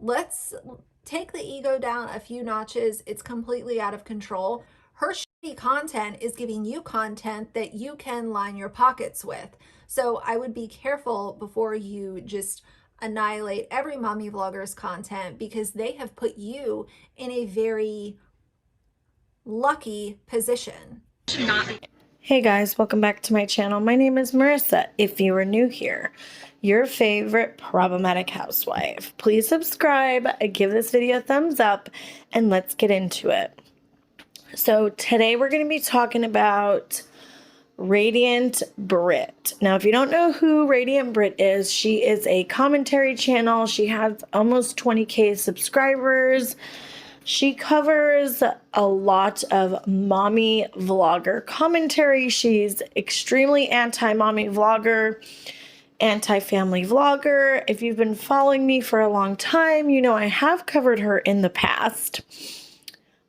let's take the ego down a few notches. It's completely out of control. Her shitty content is giving you content that you can line your pockets with. So I would be careful before you just annihilate every mommy vlogger's content, because they have put you in a very lucky position. Hey guys, welcome back to my channel. My name is Marissa. If you are new here, your favorite problematic housewife. Please subscribe, give this video a thumbs up, and let's get into it. So today we're going to be talking about Radiant Britt. Now, if you don't know who Radiant Britt is, she is a commentary channel. She has almost 20,000 subscribers. She covers a lot of mommy vlogger commentary. She's extremely anti-mommy vlogger, anti-family vlogger. If you've been following me for a long time, you know I have covered her in the past.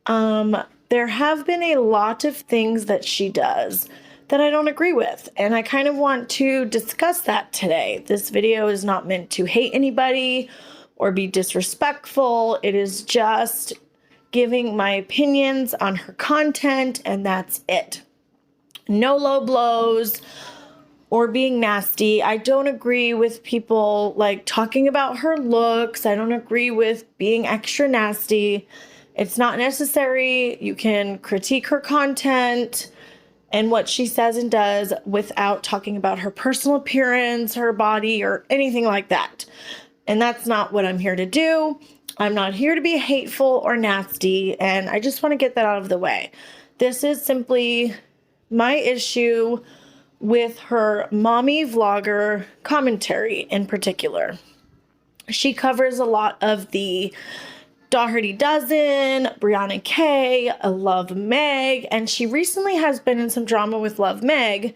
There have been a lot of things that she does that I don't agree with, and I kind of want to discuss that today. This video is not meant to hate anybody or be disrespectful. It is just giving my opinions on her content, and that's it. No low blows or being nasty. I don't agree with people like talking about her looks. I don't agree with being extra nasty. It's not necessary. You can critique her content and what she says and does without talking about her personal appearance, her body, or anything like that. And that's not what I'm here to do. I'm not here to be hateful or nasty, and I just want to get that out of the way. This is simply my issue with her mommy vlogger commentary in particular. She covers a lot of the Dougherty Dozen, Brianna K, Love Meg, and she recently has been in some drama with Love Meg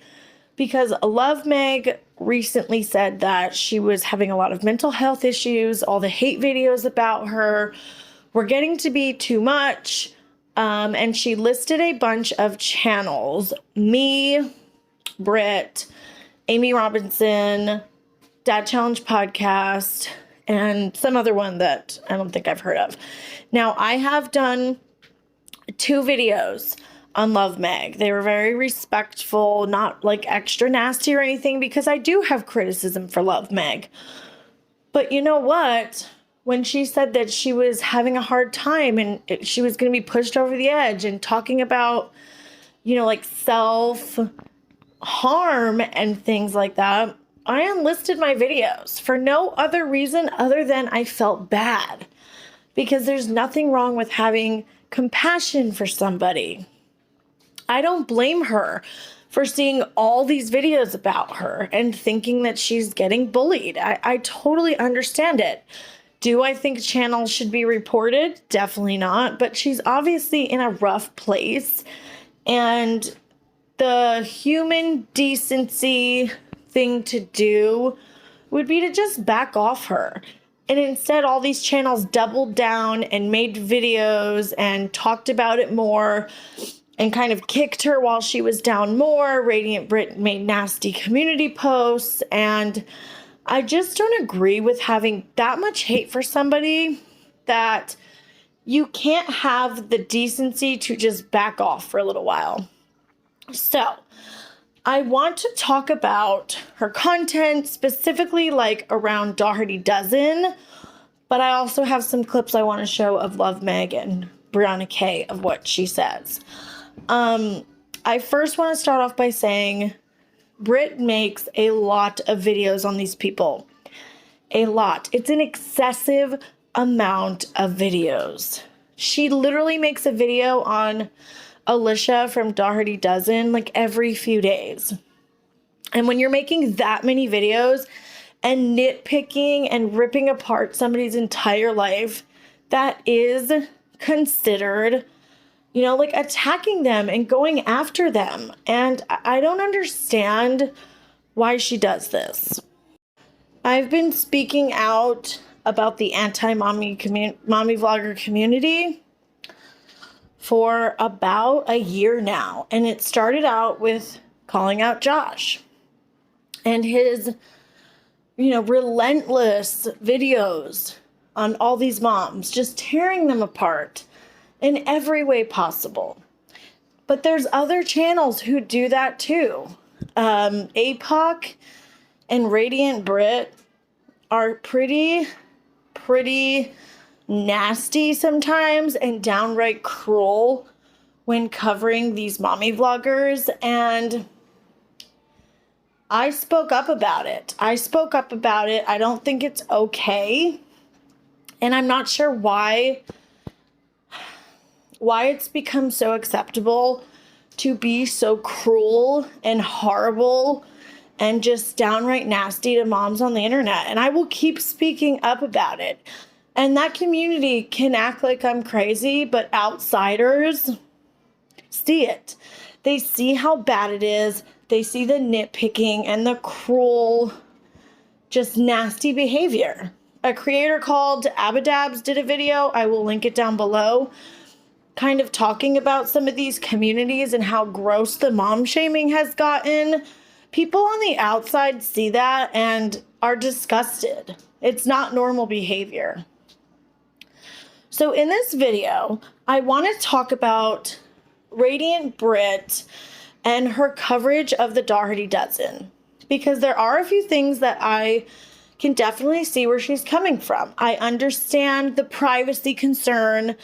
because Love Meg recently said that she was having a lot of mental health issues. All the hate videos about her were getting to be too much, and she listed a bunch of channels. Me, Britt, Amy Robinson, Dad Challenge Podcast, and some other one that I don't think I've heard of. Now, I have done 2 videos on Love Meg. They were very respectful, not like extra nasty or anything, because I do have criticism for Love Meg. But you know what? When she said that she was having a hard time and she was going to be pushed over the edge and talking about, you know, like self-harm and things like that, I unlisted my videos for no other reason other than I felt bad, because there's nothing wrong with having compassion for somebody. I don't blame her for seeing all these videos about her and thinking that she's getting bullied. I totally understand it. Do I think channels should be reported? Definitely not. But she's obviously in a rough place, and the human decency thing to do would be to just back off her. And instead, all these channels doubled down and made videos and talked about it more and kind of kicked her while she was down more. Radiant Britt made nasty community posts, and I just don't agree with having that much hate for somebody that you can't have the decency to just back off for a little while. So I want to talk about her content, specifically like around Dougherty Dozen, but I also have some clips I want to show of Love Meg and Brianna K of what she says. I first want to start off by saying Britt makes a lot of videos on these people. A lot. It's an excessive amount of videos. She literally makes a video on Alicia from Dougherty Dozen like every few days. And when you're making that many videos and nitpicking and ripping apart somebody's entire life, that is considered, you know, like attacking them and going after them. And I don't understand why she does this. I've been speaking out about the anti-mommy mommy vlogger community for about a year now. And it started out with calling out Josh and his, you know, relentless videos on all these moms, just tearing them apart in every way possible. But there's other channels who do that too. APOC and Radiant Brit are pretty nasty sometimes and downright cruel when covering these mommy vloggers, and I spoke up about it. I don't think it's okay, and I'm not sure why it's become so acceptable to be so cruel and horrible and just downright nasty to moms on the internet. And I will keep speaking up about it. And that community can act like I'm crazy, but outsiders see it. They see how bad it is. They see the nitpicking and the cruel, just nasty behavior. A creator called Abadabs did a video, I will link it down below, kind of talking about some of these communities and how gross the mom shaming has gotten. People on the outside see that and are disgusted. It's not normal behavior. So in this video, I want to talk about Radiant Brit and her coverage of the Dougherty Dozen, because there are a few things that I can definitely see where she's coming from. I understand the privacy concern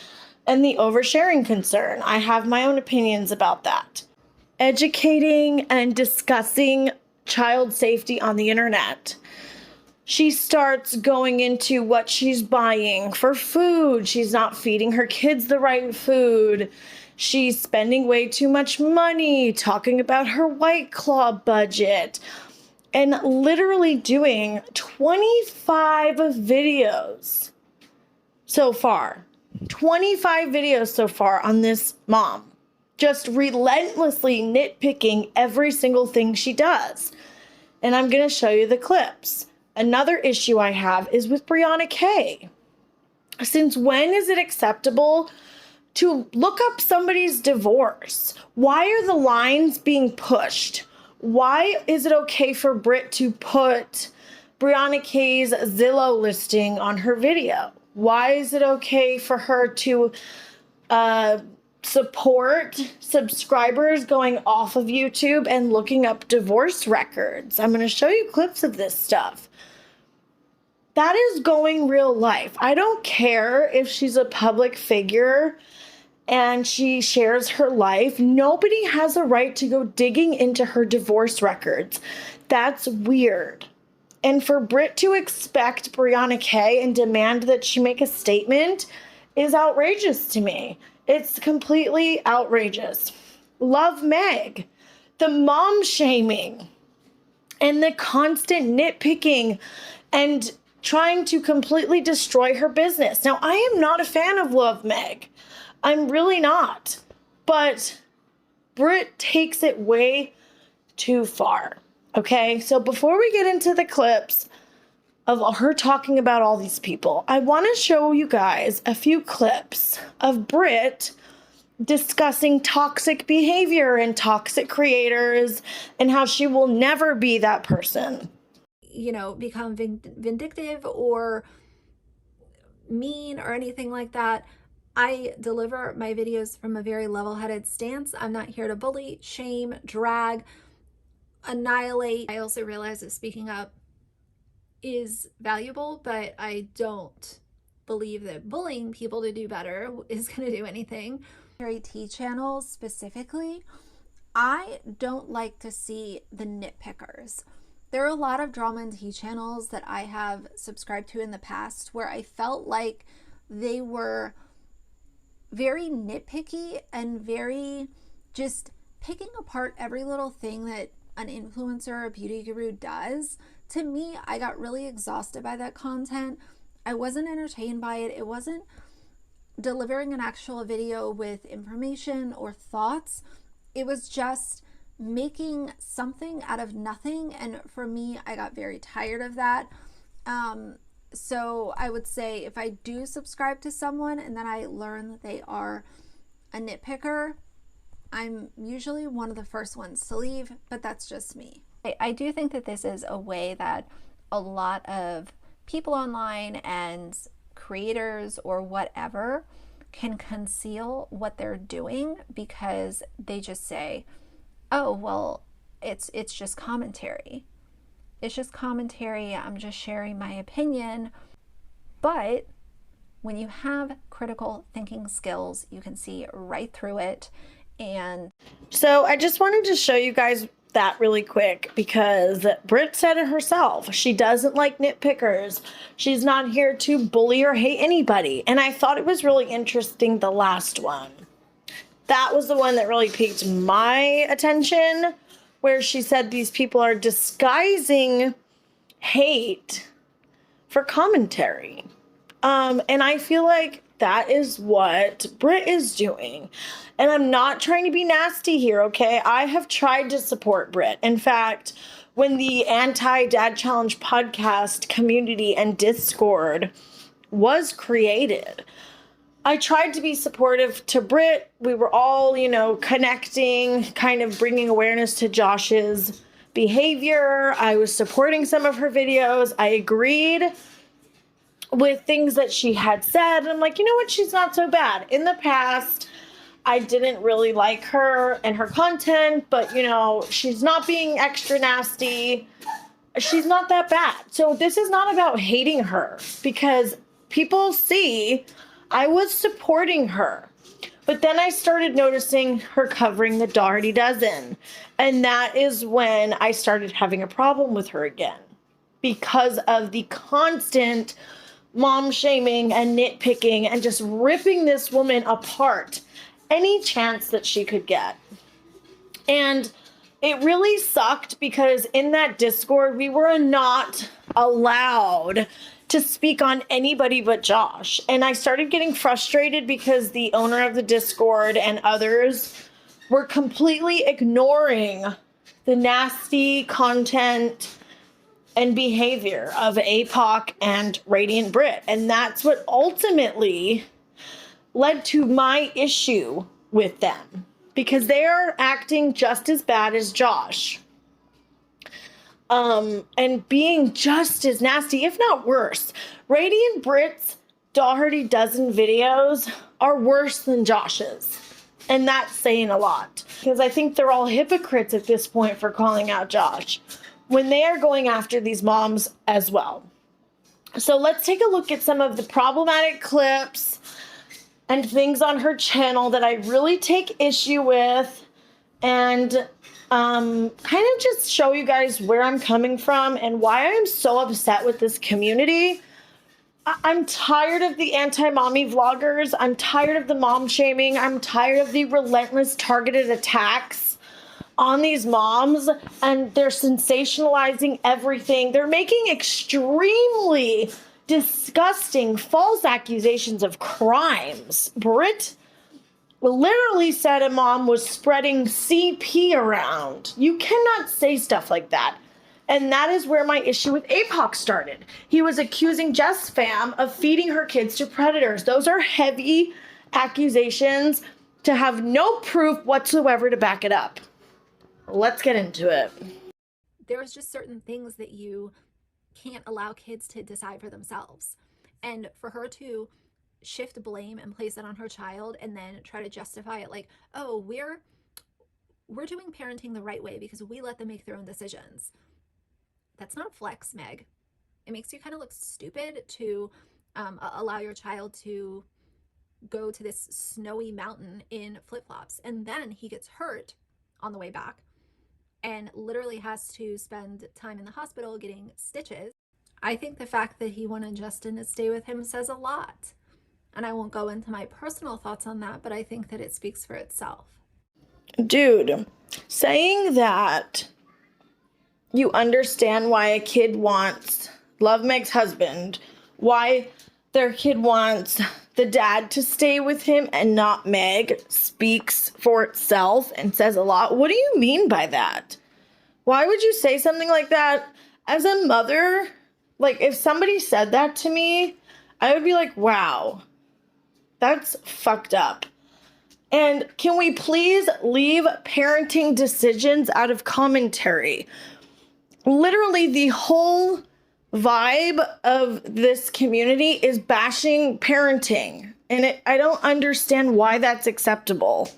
and the oversharing concern. I have my own opinions about that. Educating and discussing child safety on the internet. She starts going into what she's buying for food. She's not feeding her kids the right food. She's spending way too much money, talking about her White Claw budget, and literally doing 25 videos so far. 25 videos so far on this mom, just relentlessly nitpicking every single thing she does. And I'm going to show you the clips. Another issue I have is with Brianna K. Since when is it acceptable to look up somebody's divorce? Why are the lines being pushed? Why is it okay for Britt to put Brianna K's Zillow listing on her video? Why is it okay for her to support subscribers going off of YouTube and looking up divorce records? I'm going to show you clips of this stuff. That is going real life. I don't care if she's a public figure and she shares her life. Nobody has a right to go digging into her divorce records. That's weird. And for Britt to expect Brianna K and demand that she make a statement is outrageous to me. It's completely outrageous. Love Meg. The mom shaming and the constant nitpicking and trying to completely destroy her business. Now, I am not a fan of Love Meg. I'm really not. But Britt takes it way too far. Okay, so before we get into the clips of her talking about all these people, I want to show you guys a few clips of Britt discussing toxic behavior and toxic creators and how she will never be that person. You know, become vindictive or mean or anything like that. I deliver my videos from a very level-headed stance. I'm not here to bully, shame, drag, annihilate. I also realize that speaking up is valuable, but I don't believe that bullying people to do better is going to do anything. Tea channels specifically, I don't like to see the nitpickers. There are a lot of drama and tea channels that I have subscribed to in the past where I felt like they were very nitpicky and very just picking apart every little thing that an influencer or a beauty guru does. To me, I got really exhausted by that content. I wasn't entertained by it. It wasn't delivering an actual video with information or thoughts. It was just making something out of nothing. And for me, I got very tired of that. So I would say if I do subscribe to someone and then I learn that they are a nitpicker, I'm usually one of the first ones to leave, but that's just me. I do think that this is a way that a lot of people online and creators or whatever can conceal what they're doing because they just say, oh, well, it's just commentary. It's just commentary. I'm just sharing my opinion. But when you have critical thinking skills, you can see right through it. And so I just wanted to show you guys that really quick because Britt said it herself. She doesn't like nitpickers. She's not here to bully or hate anybody. And I thought it was really interesting, the last one. That was the one that really piqued my attention, where she said these people are disguising hate for commentary. And I feel like that is what Britt is doing. And I'm not trying to be nasty here, okay? I have tried to support Britt. In fact, when the Anti-Dad Challenge podcast community and Discord was created, I tried to be supportive to Britt. We were all, connecting, kind of bringing awareness to Josh's behavior. I was supporting some of her videos. I agreed with things that she had said. And I'm like, you know what? She's not so bad. In the past, I didn't really like her and her content, but, she's not being extra nasty. She's not that bad. So this is not about hating her, because people see I was supporting her. But then I started noticing her covering the Dougherty Dozen. And that is when I started having a problem with her again, because of the constant mom shaming and nitpicking and just ripping this woman apart any chance that she could get. And it really sucked because in that Discord, we were not allowed to speak on anybody but Josh. And I started getting frustrated because the owner of the Discord and others were completely ignoring the nasty content and behavior of APOC and Radiant Brit. And that's what ultimately led to my issue with them, because they are acting just as bad as Josh. And being just as nasty, if not worse. Radiant Brit's Dougherty Dozen videos are worse than Josh's. And that's saying a lot, because I think they're all hypocrites at this point for calling out Josh when they are going after these moms as well. So let's take a look at some of the problematic clips and things on her channel that I really take issue with, and kind of just show you guys where I'm coming from and why I'm so upset with this community. I'm tired of the anti-mommy vloggers. I'm tired of the mom shaming. I'm tired of the relentless targeted attacks on these moms, and they're sensationalizing everything. They're making extremely disgusting false accusations of crimes. Britt literally said a mom was spreading CP around. You cannot say stuff like that. And that is where my issue with APOC started. He was accusing Jess Pham of feeding her kids to predators. Those are heavy accusations to have no proof whatsoever to back it up. Let's get into it. There's just certain things that you can't allow kids to decide for themselves. And for her to shift blame and place it on her child and then try to justify it like, oh, we're doing parenting the right way because we let them make their own decisions. That's not flex, Meg. It makes you kind of look stupid to allow your child to go to this snowy mountain in flip-flops, and then he gets hurt on the way back and literally has to spend time in the hospital getting stitches. I think the fact that he wanted Justin to stay with him says a lot. And I won't go into my personal thoughts on that, but I think that it speaks for itself. Dude, saying that you understand why a kid wants Love Meg's husband, why their kid wants the dad to stay with him and not Meg, speaks for itself and says a lot. What do you mean by that? Why would you say something like that? As a mother, like, if somebody said that to me, I would be like, wow, that's fucked up. And can we please leave parenting decisions out of commentary? Literally, the whole vibe of this community is bashing parenting. And I don't understand why that's acceptable.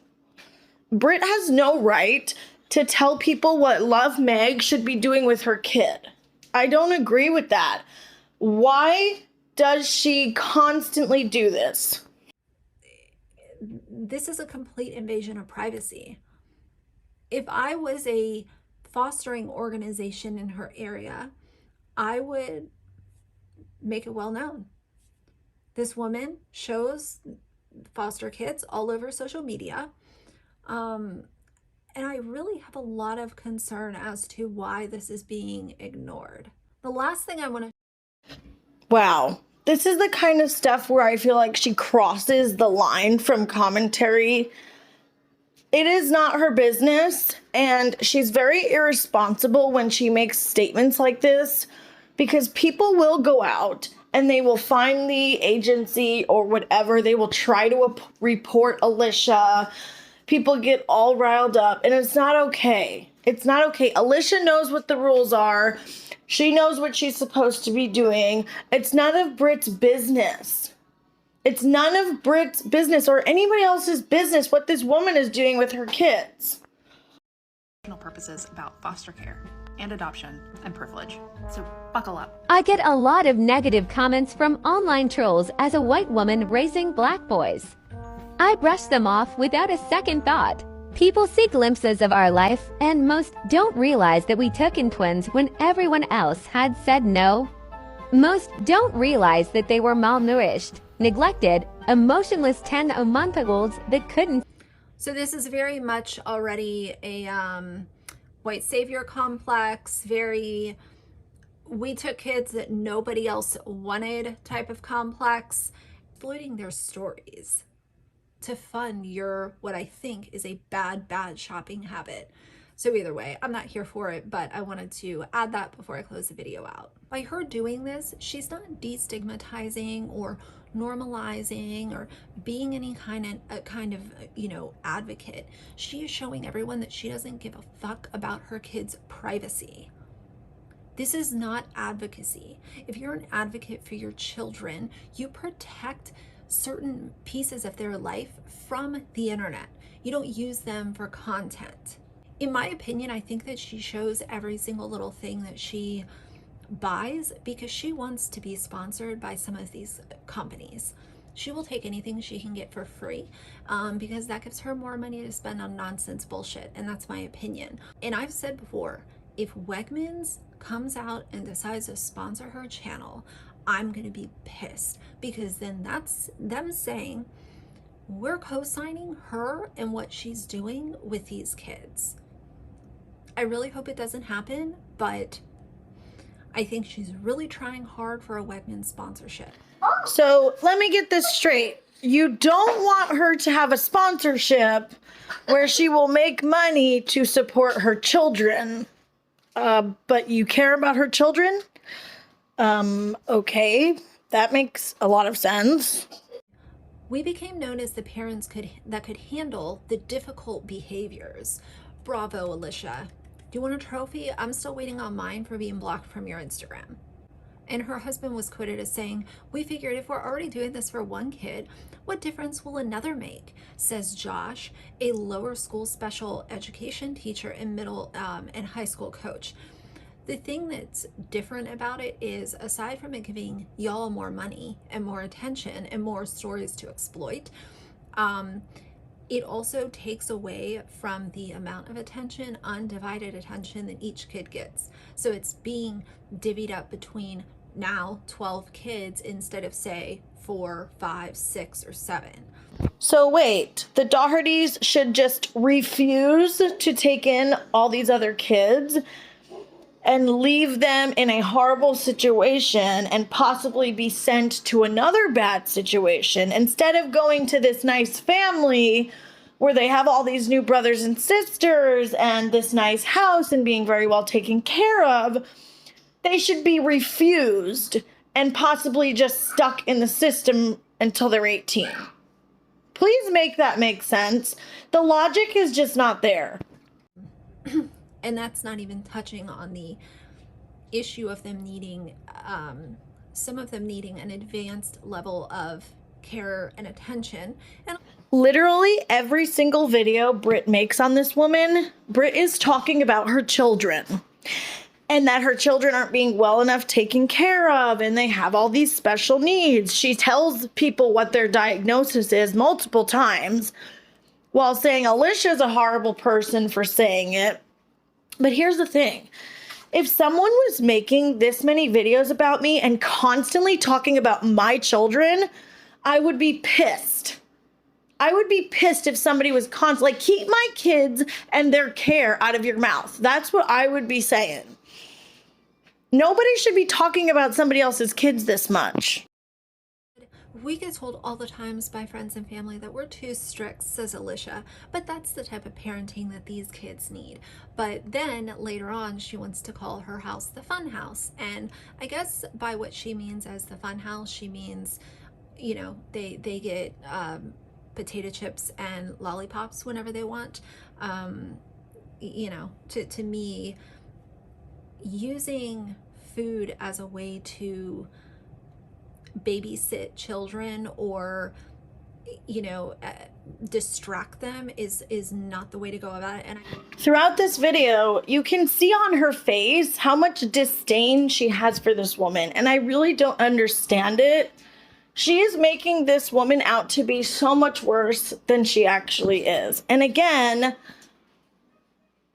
Britt has no right to tell people what Love Meg should be doing with her kid. I don't agree with that. Why does she constantly do this? This is a complete invasion of privacy. If I was a fostering organization in her area, I would make it well known. This woman shows foster kids all over social media. And I really have a lot of concern as to why this is being ignored. The last thing I want to... Wow. This is the kind of stuff where I feel like she crosses the line from commentary. It is not her business, and she's very irresponsible when she makes statements like this, because people will go out and they will find the agency or whatever. They will try to report Alicia. People get all riled up, and it's not okay. It's not okay. Alicia knows what the rules are. She knows what she's supposed to be doing. It's none of Britt's business. It's none of Britt's business or anybody else's business what this woman is doing with her kids. Purposes about foster care and adoption and privilege. So buckle up. I get a lot of negative comments from online trolls as a white woman raising black boys. I brush them off without a second thought. People see glimpses of our life, and most don't realize that we took in twins when everyone else had said no. Most don't realize that they were malnourished, neglected, emotionless 10-month-olds that couldn't. So this is very much already a white savior complex, very we took kids that nobody else wanted type of complex, exploiting their stories to fund your, what I think is a bad shopping habit. So either way, I'm not here for it, but I wanted to add that before I close the video out. By her doing this, she's not destigmatizing or normalizing or being any kind of advocate. She is showing everyone that she doesn't give a fuck about her kids' privacy. This is not advocacy. If you're an advocate for your children, you protect certain pieces of their life from the internet. You don't use them for content. In my opinion, I think that she shows every single little thing that she buys because she wants to be sponsored by some of these companies. She will take anything she can get for free because that gives her more money to spend on nonsense bullshit, and that's my opinion. And I've said before, if Wegmans comes out and decides to sponsor her channel, I'm gonna be pissed, because then that's them saying we're co-signing her and what she's doing with these kids. I really hope it doesn't happen, but I think she's really trying hard for a Wegmans sponsorship. So let me get this straight. You don't want her to have a sponsorship where she will make money to support her children, but you care about her children? Okay, that makes a lot of sense. We became known as the parents that could handle the difficult behaviors. Bravo, Alicia. Do you want a trophy? I'm still waiting on mine for being blocked from your Instagram. And her husband was quoted as saying, "We figured if we're already doing this for one kid, what difference will another make?" Says Josh, a lower school special education teacher and middle and high school coach. The thing that's different about it is, aside from it giving y'all more money and more attention and more stories to exploit, it also takes away from the amount of attention, undivided attention that each kid gets. So it's being divvied up between now 12 kids instead of, say, 4, 5, 6, or 7. So wait, the Doughertys should just refuse to take in all these other kids and leave them in a horrible situation and possibly be sent to another bad situation instead of going to this nice family where they have all these new brothers and sisters and this nice house and being very well taken care of. They should be refused and possibly just stuck in the system until they're 18. Please make that make sense. The logic is just not there. And that's not even touching on the issue of them needing, some of them needing an advanced level of care and attention. And literally every single video Britt makes on this woman, Britt is talking about her children and that her children aren't being well enough taken care of and they have all these special needs. She tells people what their diagnosis is multiple times while saying Alicia's a horrible person for saying it. But here's the thing. If someone was making this many videos about me and constantly talking about my children, I would be pissed. I would be pissed if somebody was constantly like, keep my kids and their care out of your mouth. That's what I would be saying. Nobody should be talking about somebody else's kids this much. we get told all the times by friends and family that we're too strict, says Alicia, but that's the type of parenting that these kids need. But then later on, she wants to call her house the fun house. And I guess by what she means as the fun house, she means, you know, they get potato chips and lollipops whenever they want. You know, to me, using food as a way to babysit children or, you know, distract them is not the way to go about it. And throughout this video, you can see on her face how much disdain she has for this woman, and I really don't understand it. She is making this woman out to be so much worse than she actually is. And again,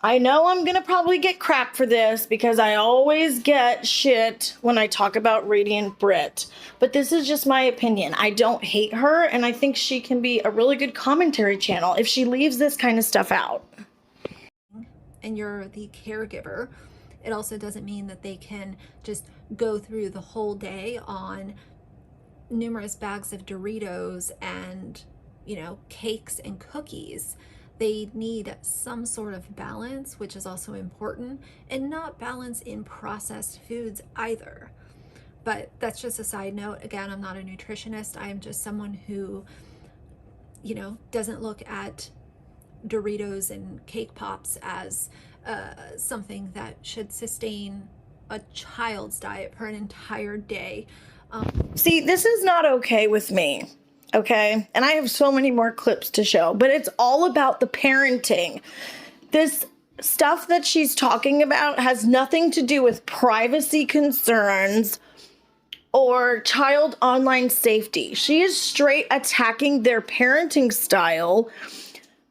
I know I'm gonna probably get crap for this because I always get shit when I talk about Radiant Brit, but this is just my opinion. I don't hate her, and I think she can be a really good commentary channel if she leaves this kind of stuff out. And you're the caregiver, it also doesn't mean that they can just go through the whole day on numerous bags of Doritos and, you know, cakes and cookies. They need some sort of balance, which is also important, and not balance in processed foods either. But that's just a side note. Again, I'm not a nutritionist. I am just someone who, you know, doesn't look at Doritos and cake pops as something that should sustain a child's diet for an entire day. See, this is not okay with me. Okay, and I have so many more clips to show, but it's all about the parenting. This stuff that she's talking about has nothing to do with privacy concerns or child online safety. She is straight attacking their parenting style,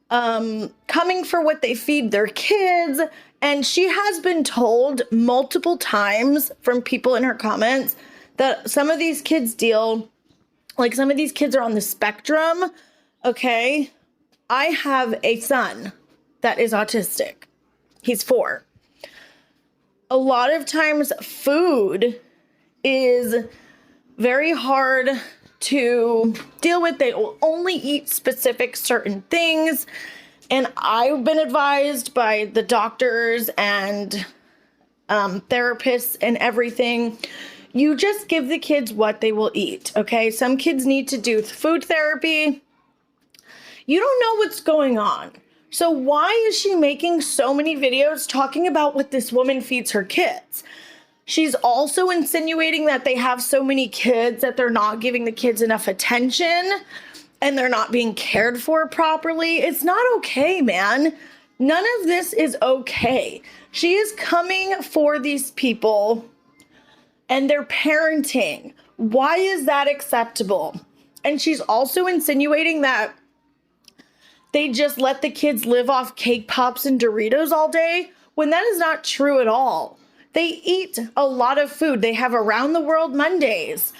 coming for what they feed their kids, and she has been told multiple times from people in her comments that some of these kids some of these kids are on the spectrum, okay? I have a son that is autistic. He's 4. A lot of times food is very hard to deal with. They will only eat specific certain things. And I've been advised by the doctors and therapists and everything, you just give the kids what they will eat, okay? Some kids need to do food therapy. You don't know what's going on. So why is she making so many videos talking about what this woman feeds her kids? She's also insinuating that they have so many kids that they're not giving the kids enough attention and they're not being cared for properly. It's not okay, man. None of this is okay. She is coming for these people and their parenting. Why is that acceptable? And she's also insinuating that they just let the kids live off cake pops and Doritos all day, when that is not true at all. They eat a lot of food. They have around the world Mondays.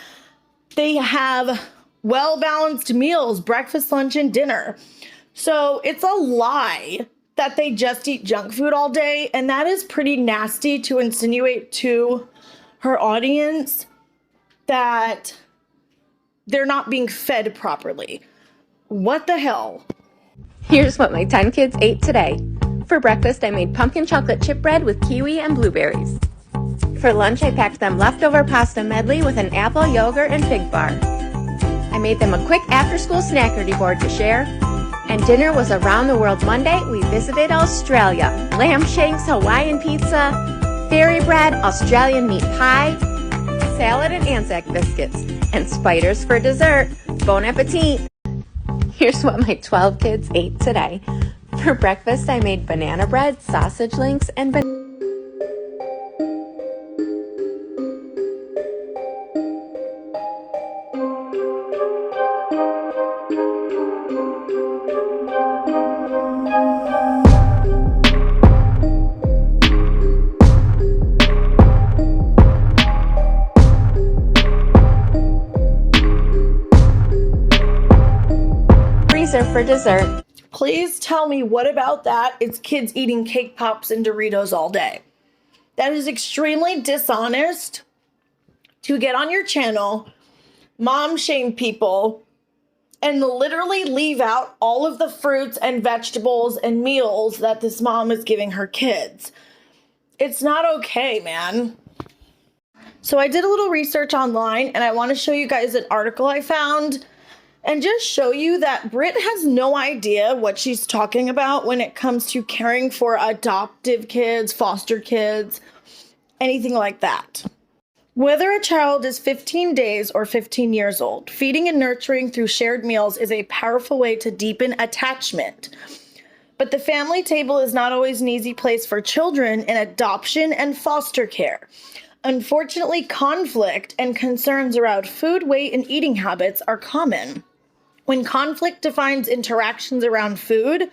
They have well-balanced meals, breakfast, lunch, and dinner. So it's a lie that they just eat junk food all day, and that is pretty nasty to insinuate to her audience that they're not being fed properly. What the hell? Here's what my 10 kids ate today. For breakfast, I made pumpkin chocolate chip bread with kiwi and blueberries. For lunch, I packed them leftover pasta medley with an apple, yogurt, and fig bar. I made them a quick after-school snackerty board to share. And dinner was a round-the-world Monday. We visited Australia. Lamb shanks, Hawaiian pizza, fairy bread, Australian meat pie, salad and Anzac biscuits, and spiders for dessert. Bon appetit! Here's what my 12 kids ate today. For breakfast, I made banana bread, sausage links, and freezer for dessert. Please tell me what about that? It's kids eating cake pops and Doritos all day. That is extremely dishonest to get on your channel, mom shame people, and literally leave out all of the fruits and vegetables and meals that this mom is giving her kids. It's not okay, man. So I did a little research online and I want to show you guys an article I found and just show you that Britt has no idea what she's talking about when it comes to caring for adoptive kids, foster kids, anything like that. Whether a child is 15 days or 15 years old, feeding and nurturing through shared meals is a powerful way to deepen attachment. But the family table is not always an easy place for children in adoption and foster care. Unfortunately, conflict and concerns around food, weight, and eating habits are common. When conflict defines interactions around food,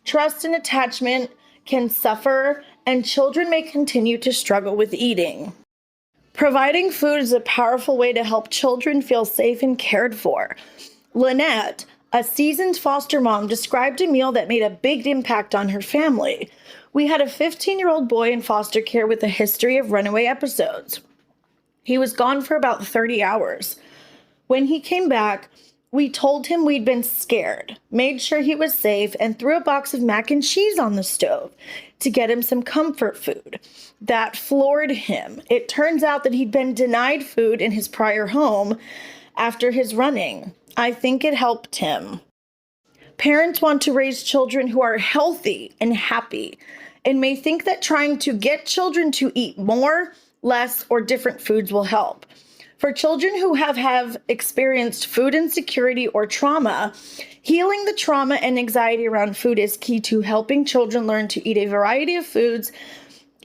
trust and attachment can suffer, and children may continue to struggle with eating. Providing food is a powerful way to help children feel safe and cared for. Lynette, a seasoned foster mom, described a meal that made a big impact on her family. We had a 15-year-old boy in foster care with a history of runaway episodes. He was gone for about 30 hours. When he came back, we told him we'd been scared, made sure he was safe, and threw a box of mac and cheese on the stove to get him some comfort food. That floored him. It turns out that he'd been denied food in his prior home after his running. I think it helped him. Parents want to raise children who are healthy and happy and may think that trying to get children to eat more, less, or different foods will help. For children who have experienced food insecurity or trauma, healing the trauma and anxiety around food is key to helping children learn to eat a variety of foods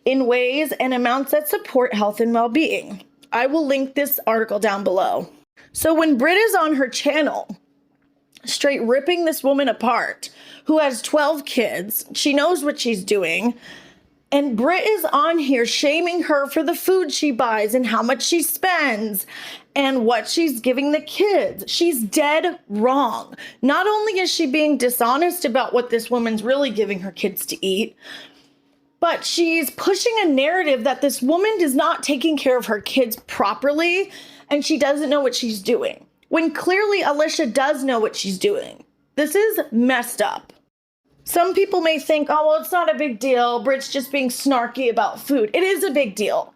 in ways and amounts that support health and well-being. I will link this article down below. So when Britt is on her channel, straight ripping this woman apart, who has 12 kids, she knows what she's doing, and Britt is on here shaming her for the food she buys and how much she spends and what she's giving the kids. She's dead wrong. Not only is she being dishonest about what this woman's really giving her kids to eat, but she's pushing a narrative that this woman is not taking care of her kids properly and she doesn't know what she's doing. When clearly Alicia does know what she's doing. This is messed up. Some people may think, oh, well, it's not a big deal. Britt's just being snarky about food. It is a big deal,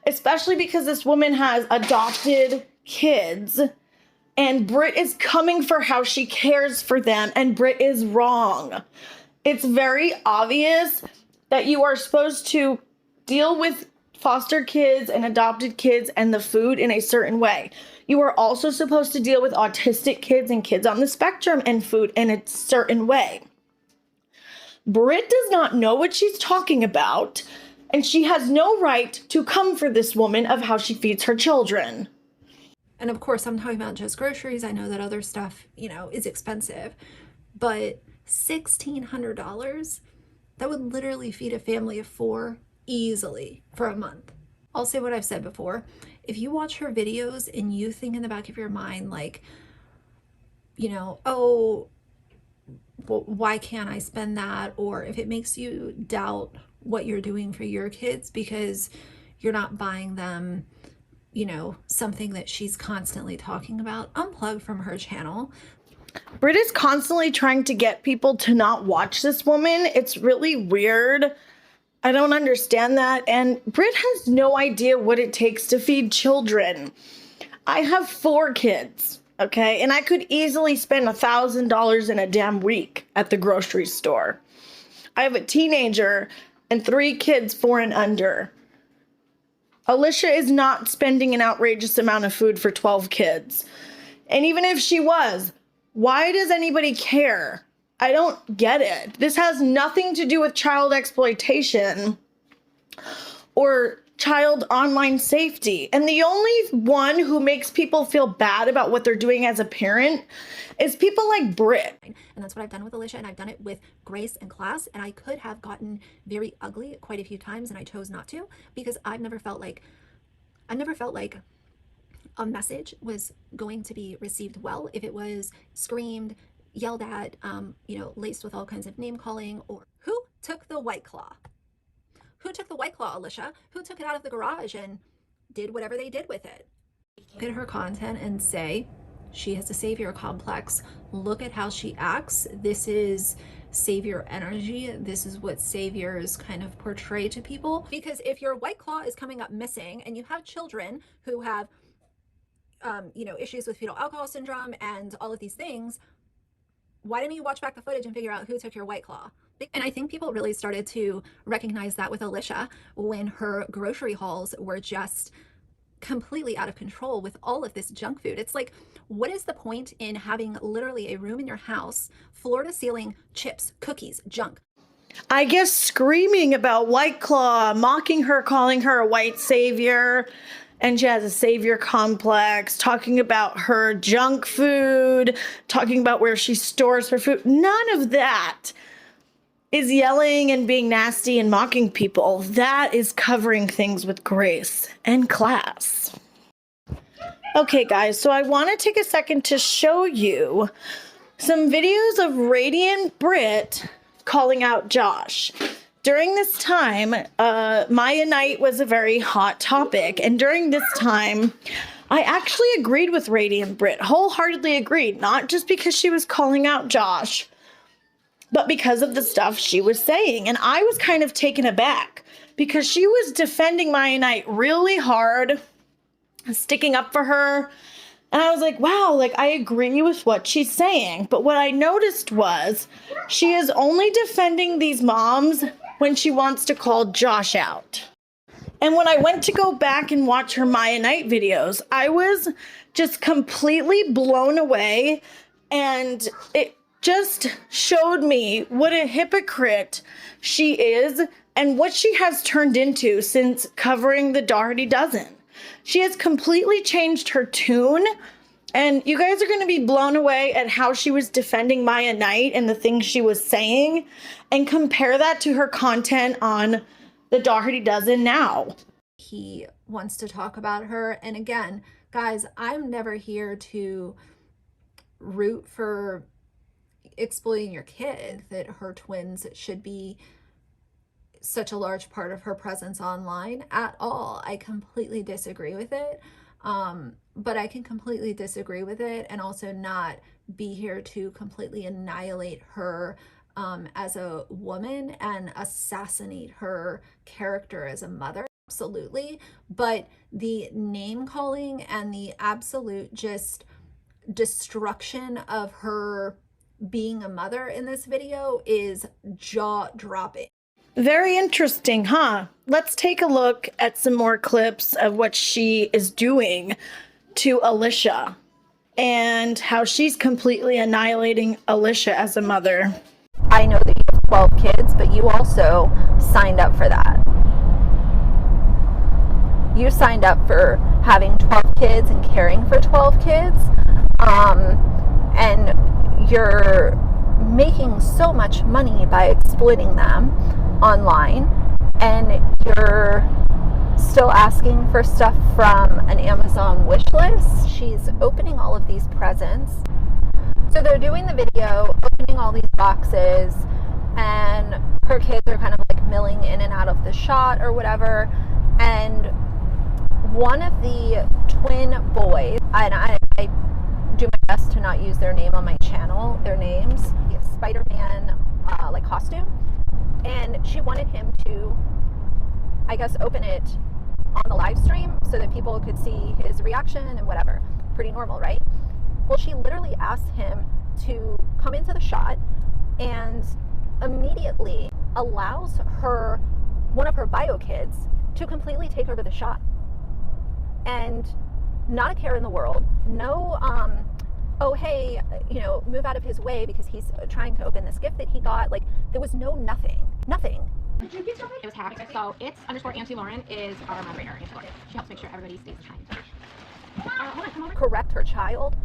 especially because this woman has adopted kids and Britt is coming for how she cares for them, and Britt is wrong. It's very obvious that you are supposed to deal with foster kids and adopted kids and the food in a certain way. You are also supposed to deal with autistic kids and kids on the spectrum and food in a certain way. Britt does not know what she's talking about, and she has no right to come for this woman of how she feeds her children. And of course, I'm talking about just groceries. I know that other stuff, is expensive, but $1,600, that would literally feed a family of 4 easily for a month. I'll say what I've said before. If you watch her videos and you think in the back of your mind, like, oh, well, why can't I spend that? Or if it makes you doubt what you're doing for your kids because you're not buying them, something that she's constantly talking about, unplug from her channel. Britt is constantly trying to get people to not watch this woman. It's really weird. I don't understand that. And Britt has no idea what it takes to feed children. I have 4 kids. Okay, and I could easily spend $1,000 in a damn week at the grocery store. I have a teenager and 3 kids 4 and under. Alicia is not spending an outrageous amount of food for 12 kids. And even if she was, why does anybody care? I don't get it. This has nothing to do with child exploitation or child online safety. And the only one who makes people feel bad about what they're doing as a parent is people like Britt. And that's what I've done with Alicia, and I've done it with Grace and Class, and I could have gotten very ugly quite a few times, and I chose not to, because I've never felt like a message was going to be received well if it was screamed, yelled at, laced with all kinds of name calling. Or who took the White Claw? Who took the White Claw, Alicia? Who took it out of the garage and did whatever they did with it? Look at her content and say, she has a savior complex. Look at how she acts. This is savior energy. This is what saviors kind of portray to people. Because if your White Claw is coming up missing and you have children who have, issues with fetal alcohol syndrome and all of these things, why didn't you watch back the footage and figure out who took your White Claw? And I think people really started to recognize that with Alicia when her grocery hauls were just completely out of control with all of this junk food. It's like, what is the point in having literally a room in your house, floor to ceiling, chips, cookies, junk? I guess screaming about White Claw, mocking her, calling her a white savior, and she has a savior complex, talking about her junk food, talking about where she stores her food. None of that is yelling and being nasty and mocking people. That is covering things with grace and class. Okay, guys, so I want to take a second to show you some videos of Radiant Britt calling out Josh. During this time, Maya Night was a very hot topic, and during this time, I actually agreed with Radiant Britt, wholeheartedly agreed, not just because she was calling out Josh, but because of the stuff she was saying. And I was kind of taken aback because she was defending Maya Night really hard, sticking up for her. And I was like, wow, like I agree with what she's saying. But what I noticed was she is only defending these moms when she wants to call Josh out. And when I went to go back and watch her Maya Night videos, I was just completely blown away. And it just showed me what a hypocrite she is and what she has turned into since covering the Dougherty Dozen. She has completely changed her tune, and you guys are going to be blown away at how she was defending Maya Night and the things she was saying, and compare that to her content on the Dougherty Dozen now. He wants to talk about her, and again, guys, I'm never here to root for exploiting your kid, that her twins should be such a large part of her presence online at all. I completely disagree with it. But I can completely disagree with it and also not be here to completely annihilate her as a woman and assassinate her character as a mother. Absolutely. But the name calling and the absolute just destruction of her being a mother in this video is jaw-dropping. Very interesting, huh? Let's take a look at some more clips of what she is doing to Alicia and how she's completely annihilating Alicia as a mother. I know that you have 12 kids, but you also signed up for that. You signed up for having 12 kids and caring for 12 kids. And you're making so much money by exploiting them online, and you're still asking for stuff from an Amazon wish list. She's opening all of these presents. So they're doing the video, opening all these boxes, and her kids are kind of like milling in and out of the shot or whatever. And one of the twin boys, and I do my best to not use their name on my channel, their names, Spider-Man costume, and she wanted him to, I guess, open it on the live stream so that people could see his reaction and whatever. Pretty normal, right? Well, she literally asked him to come into the shot and immediately allows one of her bio kids to completely take over the shot. and not a care in the world. No, oh, hey, you know, move out of his way because he's trying to open this gift that he got. Like, there was nothing. It was hacked. So it's _ Auntie Lauren is our moderator. Auntie Lauren. She helps make sure everybody stays kind. Hold on, come over. Correct her child.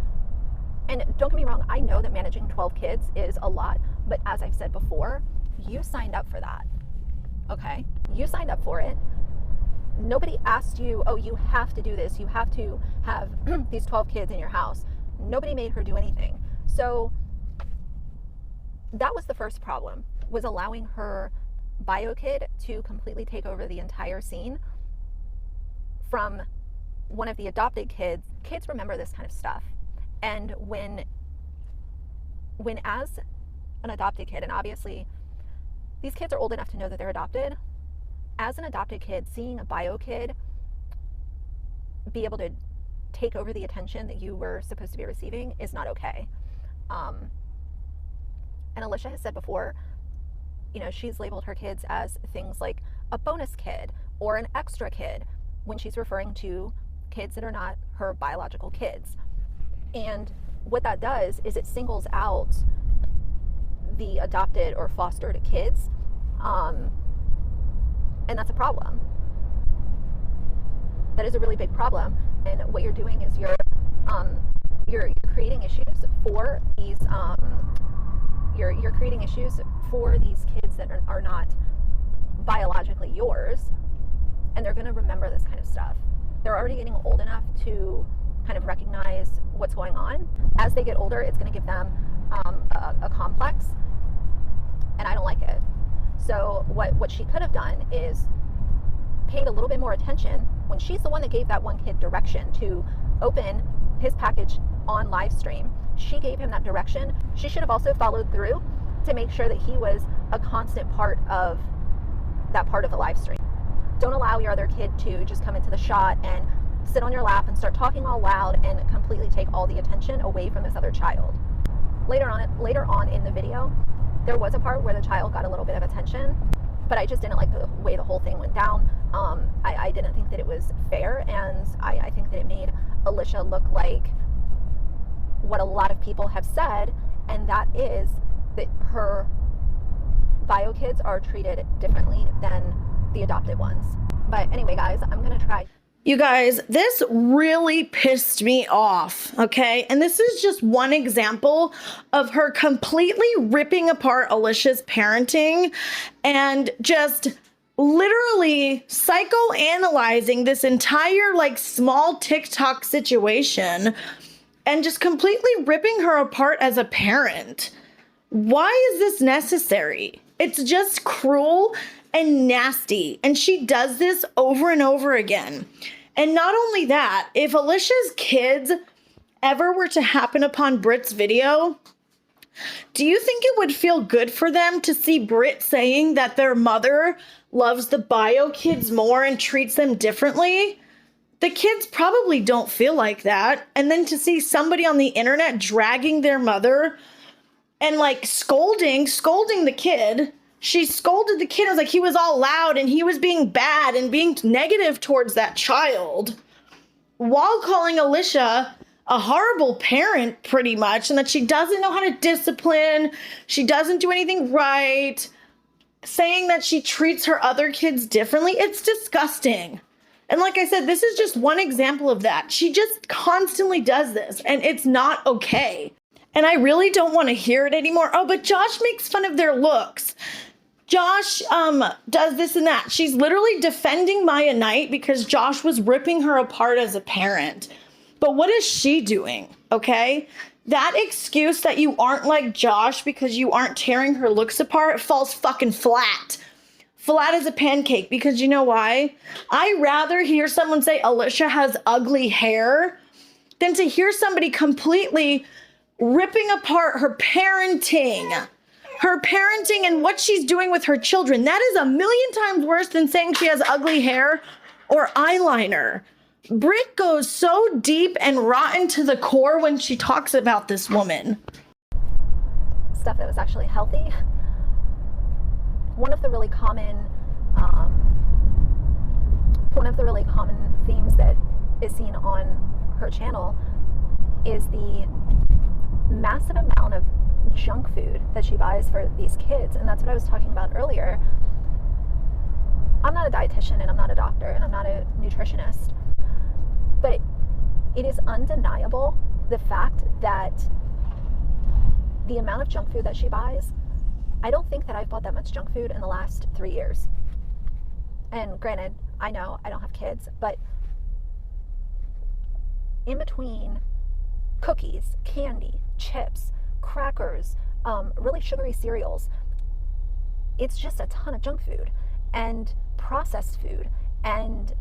And don't get me wrong, I know that managing 12 kids is a lot, but as I've said before, you signed up for that, okay? You signed up for it. Nobody asked you, oh, you have to do this. You have to have these 12 kids in your house. Nobody made her do anything. So that was the first problem, was allowing her bio kid to completely take over the entire scene from one of the adopted kids. Kids remember this kind of stuff. And when as an adopted kid, and obviously these kids are old enough to know that they're adopted, as an adopted kid, seeing a bio kid be able to take over the attention that you were supposed to be receiving is not okay. And Alicia has said before, you know, she's labeled her kids as things like a bonus kid or an extra kid when she's referring to kids that are not her biological kids. And what that does is it singles out the adopted or fostered kids, and that's a problem. That is a really big problem. And what you're doing is you're creating issues for these you're creating issues for these kids that are not biologically yours, and they're going to remember this kind of stuff. They're already getting old enough to kind of recognize what's going on. As they get older, it's going to give them a complex, and I don't like it. So what she could have done is paid a little bit more attention when she's the one that gave that one kid direction to open his package on live stream. She gave him that direction. She should have also followed through to make sure that he was a constant part of that part of the live stream. Don't allow your other kid to just come into the shot and sit on your lap and start talking all loud and completely take all the attention away from this other child. Later on in the video, there was a part where the child got a little bit of attention, but I just didn't like the way the whole thing went down. I didn't think that it was fair, and I think that it made Alicia look like what a lot of people have said, and that is that her bio kids are treated differently than the adopted ones. But anyway, guys, I'm gonna try. You guys, this really pissed me off, okay? And this is just one example of her completely ripping apart Alicia's parenting and just literally psychoanalyzing this entire like small TikTok situation and just completely ripping her apart as a parent. Why is this necessary? It's just cruel and nasty, and she does this over and over again. And not only that, if Alicia's kids ever were to happen upon Britt's video, do you think it would feel good for them to see Britt saying that their mother loves the bio kids more and treats them differently? The kids probably don't feel like that. And then to see somebody on the internet dragging their mother and like scolding the kid. She scolded the kid. It was like he was all loud and he was being bad and being negative towards that child while calling Alicia a horrible parent pretty much, and that she doesn't know how to discipline. She doesn't do anything right. Saying that she treats her other kids differently. It's disgusting. And like I said, this is just one example of that. She just constantly does this and it's not okay. And I really don't want to hear it anymore. Oh, but Josh makes fun of their looks. Josh does this and that. She's literally defending Maya Knight because Josh was ripping her apart as a parent. But what is she doing, okay? That excuse that you aren't like Josh because you aren't tearing her looks apart falls fucking flat. Flat as a pancake, because you know why? I rather hear someone say Alicia has ugly hair than to hear somebody completely ripping apart her parenting and what she's doing with her children. That is a million times worse than saying she has ugly hair or eyeliner. Britt goes so deep and rotten to the core when she talks about this woman. Stuff that was actually healthy. One of the really common themes that is seen on her channel is the massive amount of junk food that she buys for these kids. And that's what I was talking about earlier. I'm not a dietitian and I'm not a doctor and I'm not a nutritionist, but it is undeniable the fact that the amount of junk food that she buys, I don't think that I've bought that much junk food in the last 3 years. And granted, I know I don't have kids, but in between cookies, candy, chips, crackers, really sugary cereals, it's just a ton of junk food and processed food and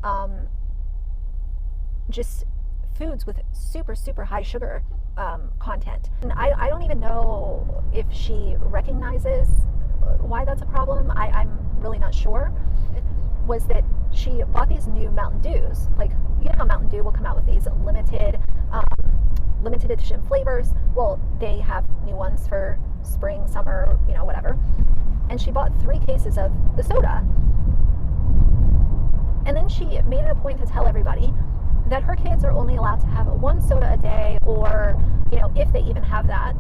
just foods with super, super high sugar content. And I don't even know if she recognizes why that's a problem. I'm really not sure. It was that she bought these new Mountain Dews. Like, you know how Mountain Dew will come out with these limited edition flavors? Well, they have new ones for spring, summer, you know, whatever. And she bought 3 cases of the soda. And then she made it a point to tell everybody that her kids are only allowed to have 1 soda a day, or, you know, if they even have that,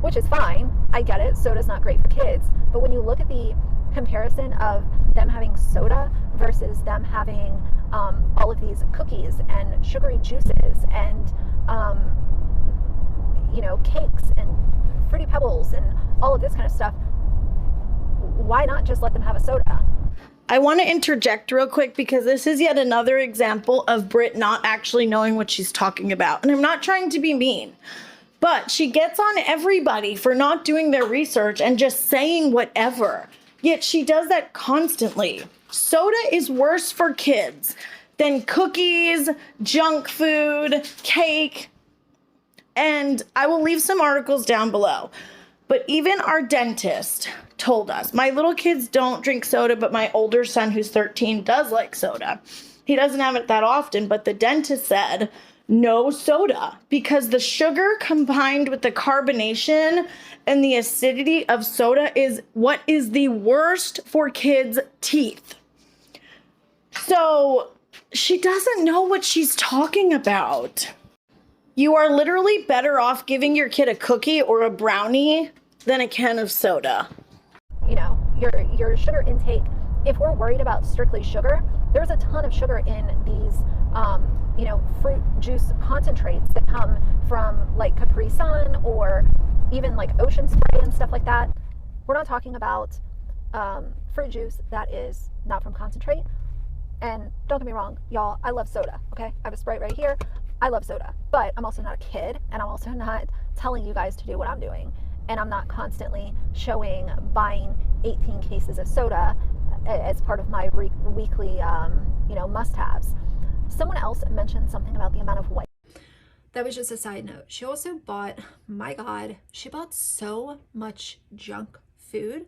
which is fine. I get it. Soda's not great for kids. But when you look at the comparison of them having soda versus them having all of these cookies and sugary juices and, you know, cakes and Fruity Pebbles and all of this kind of stuff, why not just let them have a soda? I want to interject real quick because this is yet another example of Britt not actually knowing what she's talking about. And I'm not trying to be mean, but she gets on everybody for not doing their research and just saying whatever. Yet she does that constantly. Soda is worse for kids than cookies, junk food, cake, and I will leave some articles down below. But even our dentist told us, my little kids don't drink soda, but my older son, who's 13, does like soda. He doesn't have it that often, but the dentist said no soda because the sugar combined with the carbonation and the acidity of soda is what is the worst for kids' teeth. So she doesn't know what she's talking about. You are literally better off giving your kid a cookie or a brownie than a can of soda. You know, your sugar intake, if we're worried about strictly sugar, there's a ton of sugar in these, you know, fruit juice concentrates that come from like Capri Sun or even like Ocean Spray and stuff like that. We're not talking about fruit juice that is not from concentrate. And don't get me wrong, y'all, I love soda, okay? I have a Sprite right here. I love soda, but I'm also not a kid, and I'm also not telling you guys to do what I'm doing. And I'm not constantly buying 18 cases of soda as part of my weekly, you know, must-haves. Someone else mentioned something about the amount of white. That was just a side note. She also bought, my God, she bought so much junk food.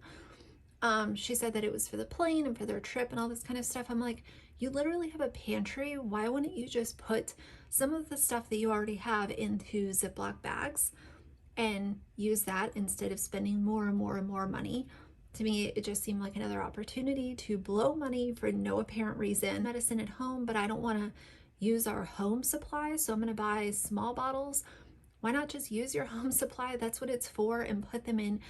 She said that it was for the plane and for their trip and all this kind of stuff. I'm like, you literally have a pantry. Why wouldn't you just put some of the stuff that you already have into Ziploc bags and use that instead of spending more and more and more money? To me, it just seemed like another opportunity to blow money for no apparent reason. Medicine at home, but I don't want to use our home supply, so I'm going to buy small bottles. Why not just use your home supply? That's what it's for, and put them in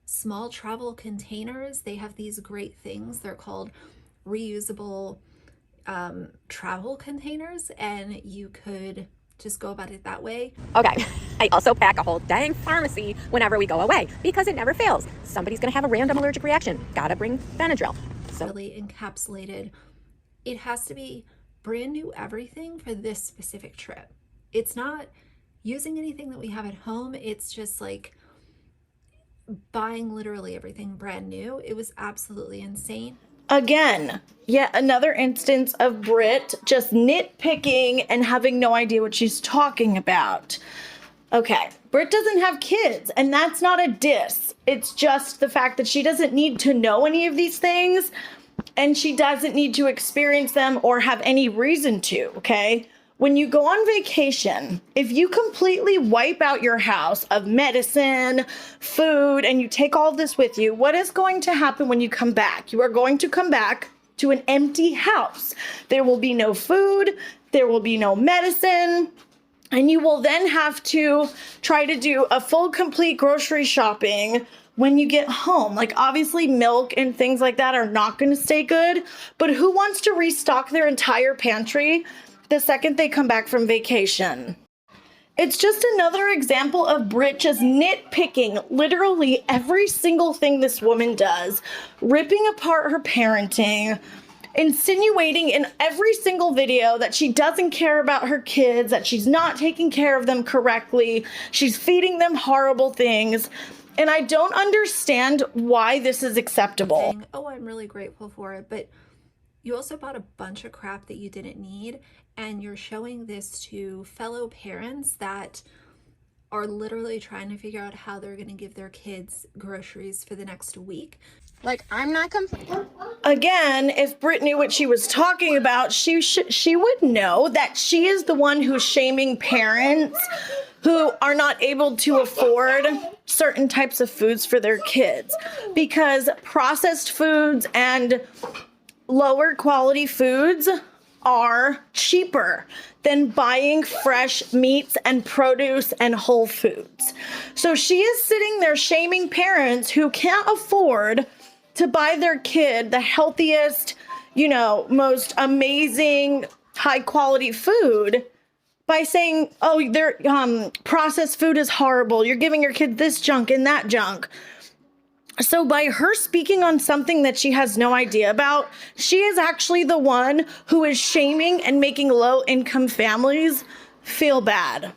small travel containers. They have these great things. They're called reusable travel containers, and you could just go about it that way. Okay, I also pack a whole dang pharmacy whenever we go away because it never fails. Somebody's gonna have a random allergic reaction. Gotta bring Benadryl. So really encapsulated. It has to be brand new everything for this specific trip. It's not using anything that we have at home. It's just like buying literally everything brand new. It was absolutely insane. Again, yet another instance of Britt just nitpicking and having no idea what she's talking about. Okay, Britt doesn't have kids, and that's not a diss. It's just the fact that she doesn't need to know any of these things, and she doesn't need to experience them or have any reason to, okay? When you go on vacation, if you completely wipe out your house of medicine, food, and you take all this with you, what is going to happen when you come back? You are going to come back to an empty house. There will be no food, there will be no medicine, and you will then have to try to do a full, complete grocery shopping when you get home. Like, obviously milk and things like that are not going to stay good, but who wants to restock their entire pantry the second they come back from vacation? It's just another example of Brit just nitpicking literally every single thing this woman does, ripping apart her parenting, insinuating in every single video that she doesn't care about her kids, that she's not taking care of them correctly, she's feeding them horrible things. And I don't understand why this is acceptable. Oh, I'm really grateful for it, but you also bought a bunch of crap that you didn't need, and you're showing this to fellow parents that are literally trying to figure out how they're going to give their kids groceries for the next week. Like, I'm not complaining. Again, if Brit knew what she was talking about, she would know that she is the one who's shaming parents who are not able to afford certain types of foods for their kids, because processed foods and lower quality foods are cheaper than buying fresh meats and produce and whole foods. So she is sitting there shaming parents who can't afford to buy their kid the healthiest, most amazing, high quality food by saying, oh, their processed food is horrible. You're giving your kid this junk and that junk. So by her speaking on something that she has no idea about, she is actually the one who is shaming and making low-income families feel bad.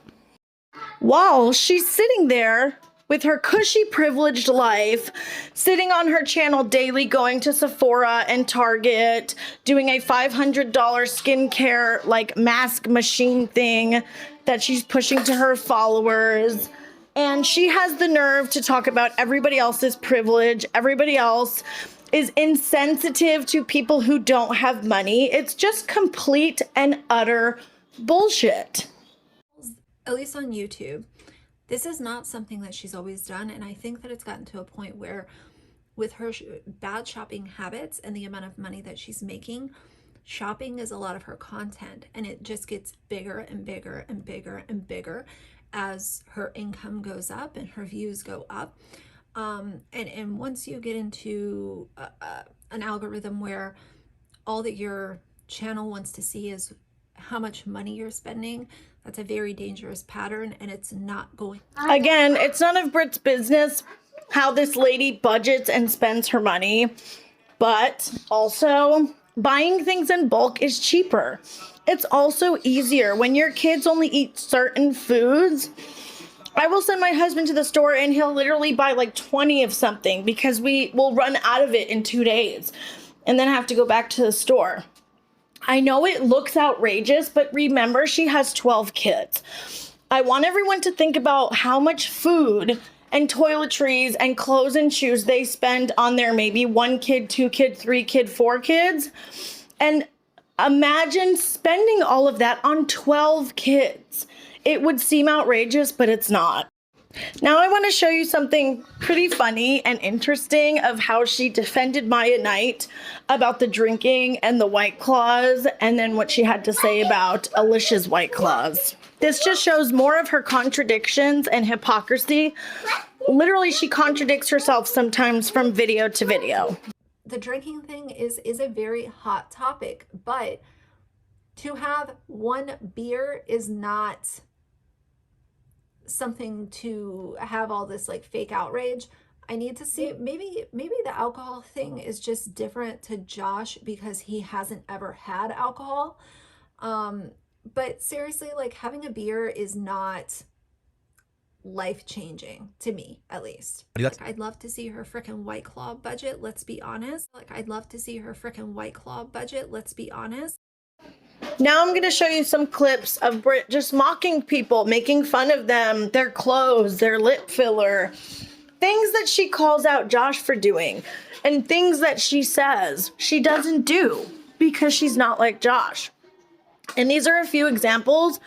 While she's sitting there with her cushy, privileged life, sitting on her channel daily, going to Sephora and Target, doing a $500 skincare mask machine thing that she's pushing to her followers. And she has the nerve to talk about everybody else's privilege. Everybody else is insensitive to people who don't have money. It's just complete and utter bullshit. At least on YouTube, this is not something that she's always done. And I think that it's gotten to a point where with her bad shopping habits and the amount of money that she's making, shopping is a lot of her content. And it just gets bigger and bigger and bigger and bigger as her income goes up and her views go up. And once you get into an algorithm where all that your channel wants to see is how much money you're spending, that's a very dangerous pattern, and it's not going. Again, it's none of Brit's business how this lady budgets and spends her money, but also buying things in bulk is cheaper. It's also easier when your kids only eat certain foods. I will send my husband to the store and he'll literally buy 20 of something because we will run out of it in 2 days and then have to go back to the store. I know it looks outrageous, but remember, she has 12 kids. I want everyone to think about how much food and toiletries and clothes and shoes they spend on their maybe 1 kid, 2 kid, 3 kid, 4 kids. And imagine spending all of that on 12 kids. It would seem outrageous, but it's not. Now I want to show you something pretty funny and interesting of how she defended Maya Knight about the drinking and the White Claws, and then what she had to say about Alicia's White Claws. This just shows more of her contradictions and hypocrisy. Literally, she contradicts herself sometimes from video to video. The drinking thing is a very hot topic, but to have 1 beer is not something to have all this fake outrage. I need to see, maybe the alcohol thing is just different to Josh because he hasn't ever had alcohol. But seriously, having a beer is not life-changing to me, at least. I'd love to see her frickin' White Claw budget, let's be honest. I'd love to see her frickin' White Claw budget, let's be honest. Now I'm going to show you some clips of Brit just mocking people, making fun of them, their clothes, their lip filler, things that she calls out Josh for doing, and things that she says she doesn't do because she's not like Josh. And these are a few examples,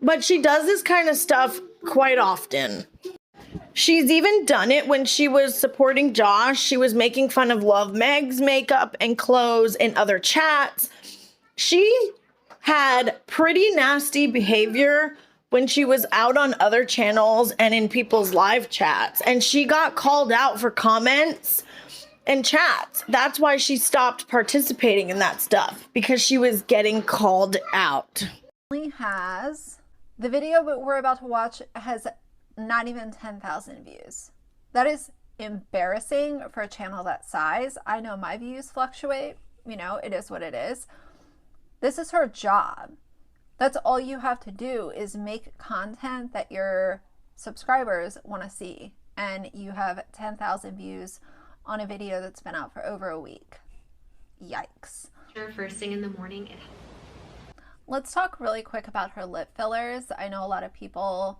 but she does this kind of stuff quite often. She's even done it when she was supporting Josh. She was making fun of Love Meg's makeup and clothes in other chats. She had pretty nasty behavior when she was out on other channels and in people's live chats. And she got called out for comments and chats. That's why she stopped participating in that stuff, because she was getting called out. Has the video that we're about to watch has not even 10,000 views. That is embarrassing for a channel that size. I know my views fluctuate, you know, it is what it is. This is her job. That's all you have to do is make content that your subscribers want to see, and you have 10,000 views on a video that's been out for over a week. Yikes. First thing in the morning. Let's talk really quick about her lip fillers. I know a lot of people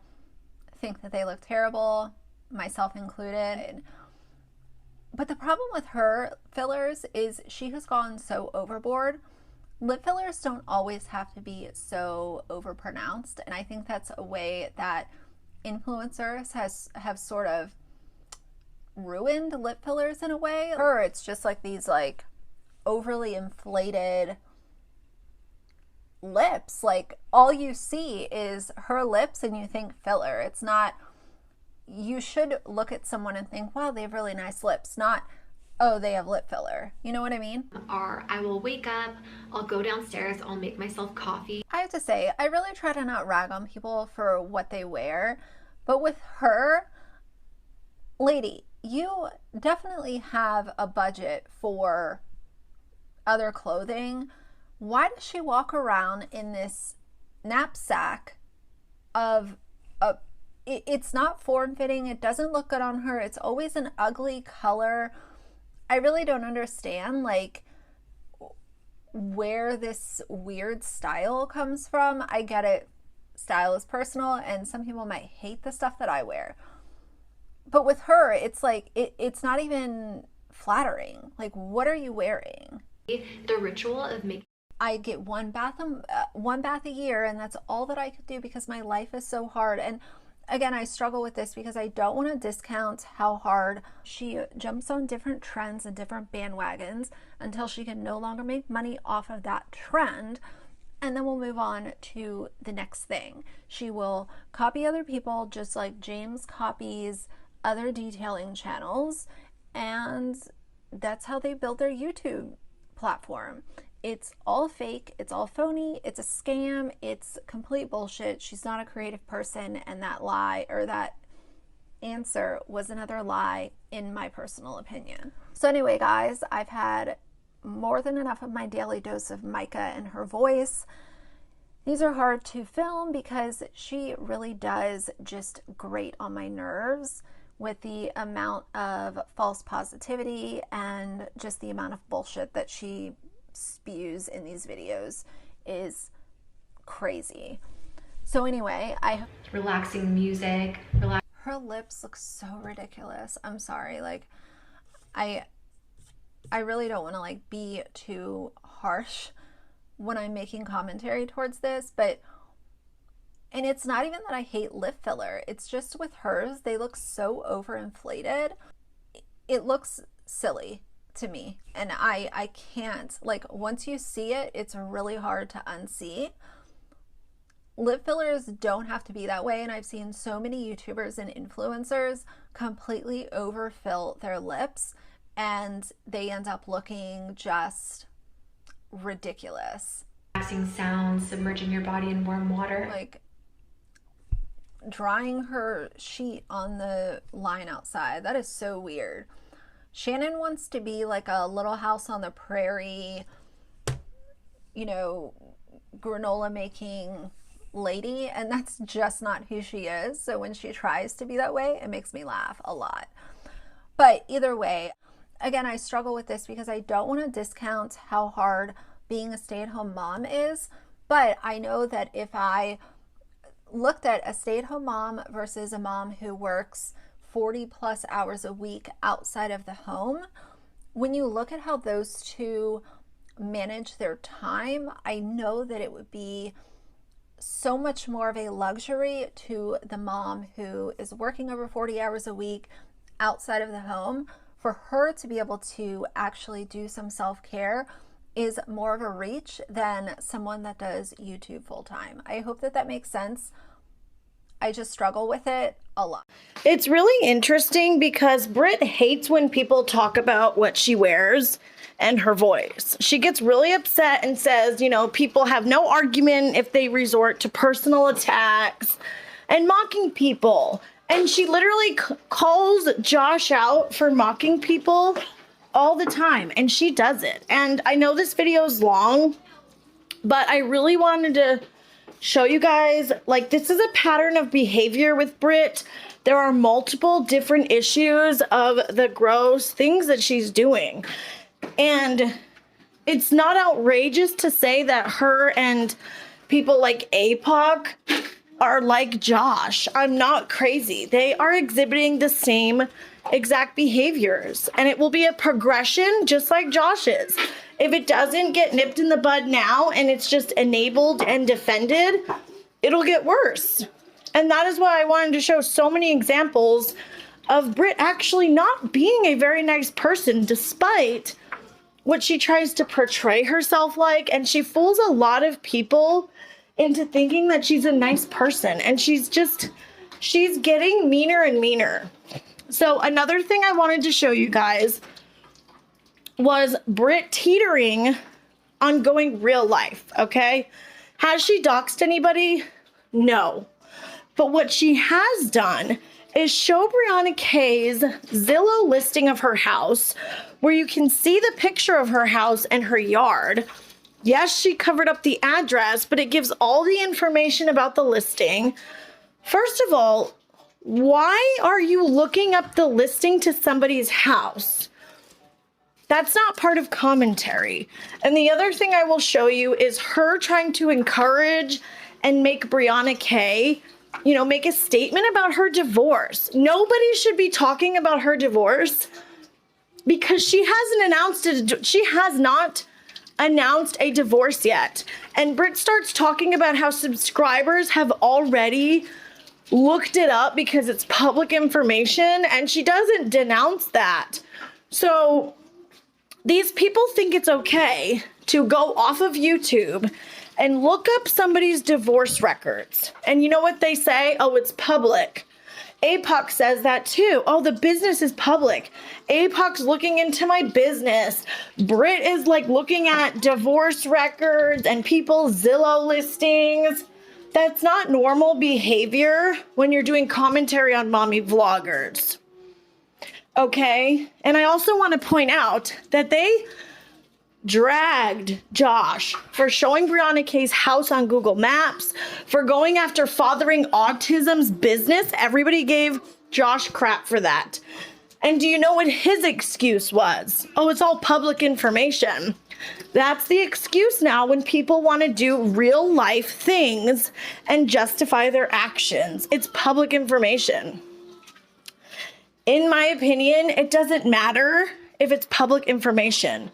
think that they look terrible, myself included. But the problem with her fillers is she has gone so overboard. Lip fillers don't always have to be so overpronounced, and I think that's a way that influencers have sort of ruined lip fillers in a way. Her, it's just like these like overly inflated lips. Like all you see is her lips and you think filler. It's not, you should look at someone and think, wow, they have really nice lips, not, oh, they have lip filler. You know what I mean? Or I will wake up, I'll go downstairs, I'll make myself coffee. I have to say, I really try to not rag on people for what they wear, but with her, lady, you definitely have a budget for other clothing. Why does she walk around in this knapsack of it's not form-fitting, it doesn't look good on her, it's always an ugly color. I really don't understand like where this weird style comes from. I get it, style is personal and some people might hate the stuff that I wear. But with her, it's like, it's not even flattering. Like, what are you wearing? The ritual of making... I get one bath a year, and that's all that I could do because my life is so hard. And again, I struggle with this because I don't want to discount how hard she jumps on different trends and different bandwagons until she can no longer make money off of that trend. And then we'll move on to the next thing. She will copy other people just like James copies other detailing channels, and that's how they build their YouTube platform. It's all fake, it's all phony, it's a scam, it's complete bullshit. She's not a creative person, and that lie or that answer was another lie in my personal opinion. So anyway, guys, I've had more than enough of my daily dose of Micah and her voice. These are hard to film because she really does just grate on my nerves with the amount of false positivity and just the amount of bullshit that she spews in these videos is crazy. So anyway, relaxing music. Her lips look so ridiculous. I'm sorry. Like, I really don't want to like be too harsh when I'm making commentary towards this, but and it's not even that I hate lip filler. It's just with hers, they look so overinflated. It looks silly to me, and I can't, like, once you see it, it's really hard to unsee. Lip fillers don't have to be that way, and I've seen so many YouTubers and influencers completely overfill their lips, and they end up looking just ridiculous. Relaxing sounds, submerging your body in warm water. Like drying her sheet on the line outside. That is so weird. Shannon wants to be like a Little House on the Prairie, you know, granola making lady, and that's just not who she is. So when she tries to be that way, it makes me laugh a lot. But either way, again, I struggle with this because I don't want to discount how hard being a stay-at-home mom is, but I know that if I looked at a stay-at-home mom versus a mom who works 40 plus hours a week outside of the home, when you look at how those two manage their time, I know that it would be so much more of a luxury to the mom who is working over 40 hours a week outside of the home. For her to be able to actually do some self-care is more of a reach than someone that does YouTube full-time. I hope that that makes sense. I just struggle with it a lot. It's really interesting because Britt hates when people talk about what she wears and her voice. She gets really upset and says, you know, people have no argument if they resort to personal attacks and mocking people. And she literally calls Josh out for mocking people all the time, and she does it. And I know this video is long, but I really wanted to show you guys, like, this is a pattern of behavior with Britt. There are multiple different issues of the gross things that she's doing. And it's not outrageous to say that her and people like APOC are like Josh. I'm not crazy. They are exhibiting the same exact behaviors, and it will be a progression just like Josh's. If it doesn't get nipped in the bud now and it's just enabled and defended, it'll get worse. And that is why I wanted to show so many examples of Britt actually not being a very nice person despite what she tries to portray herself like. And she fools a lot of people into thinking that she's a nice person, and she's getting meaner and meaner. So another thing I wanted to show you guys was Britt teetering on going real life, okay? Has she doxed anybody? No. But what she has done is show Brianna K's Zillow listing of her house, where you can see the picture of her house and her yard. Yes, she covered up the address, but it gives all the information about the listing. First of all, why are you looking up the listing to somebody's house? That's not part of commentary. And the other thing I will show you is her trying to encourage and make Brianna K, you know, make a statement about her divorce. Nobody should be talking about her divorce because she hasn't announced it. She has not announced a divorce yet. And Britt starts talking about how subscribers have already looked it up because it's public information, and she doesn't denounce that. So these people think it's okay to go off of YouTube and look up somebody's divorce records. And you know what they say? Oh, it's public. APOC says that too. Oh, the business is public. APOC's looking into my business. Britt is like looking at divorce records and people's Zillow listings. That's not normal behavior when you're doing commentary on mommy vloggers. Okay? And I also want to point out that they dragged Josh for showing Brianna K's house on Google Maps, for going after Fathering Autism's business. Everybody gave Josh crap for that. And do you know what his excuse was? Oh, it's all public information. That's the excuse now when people want to do real life things and justify their actions. It's public information. In my opinion, it doesn't matter if it's public information.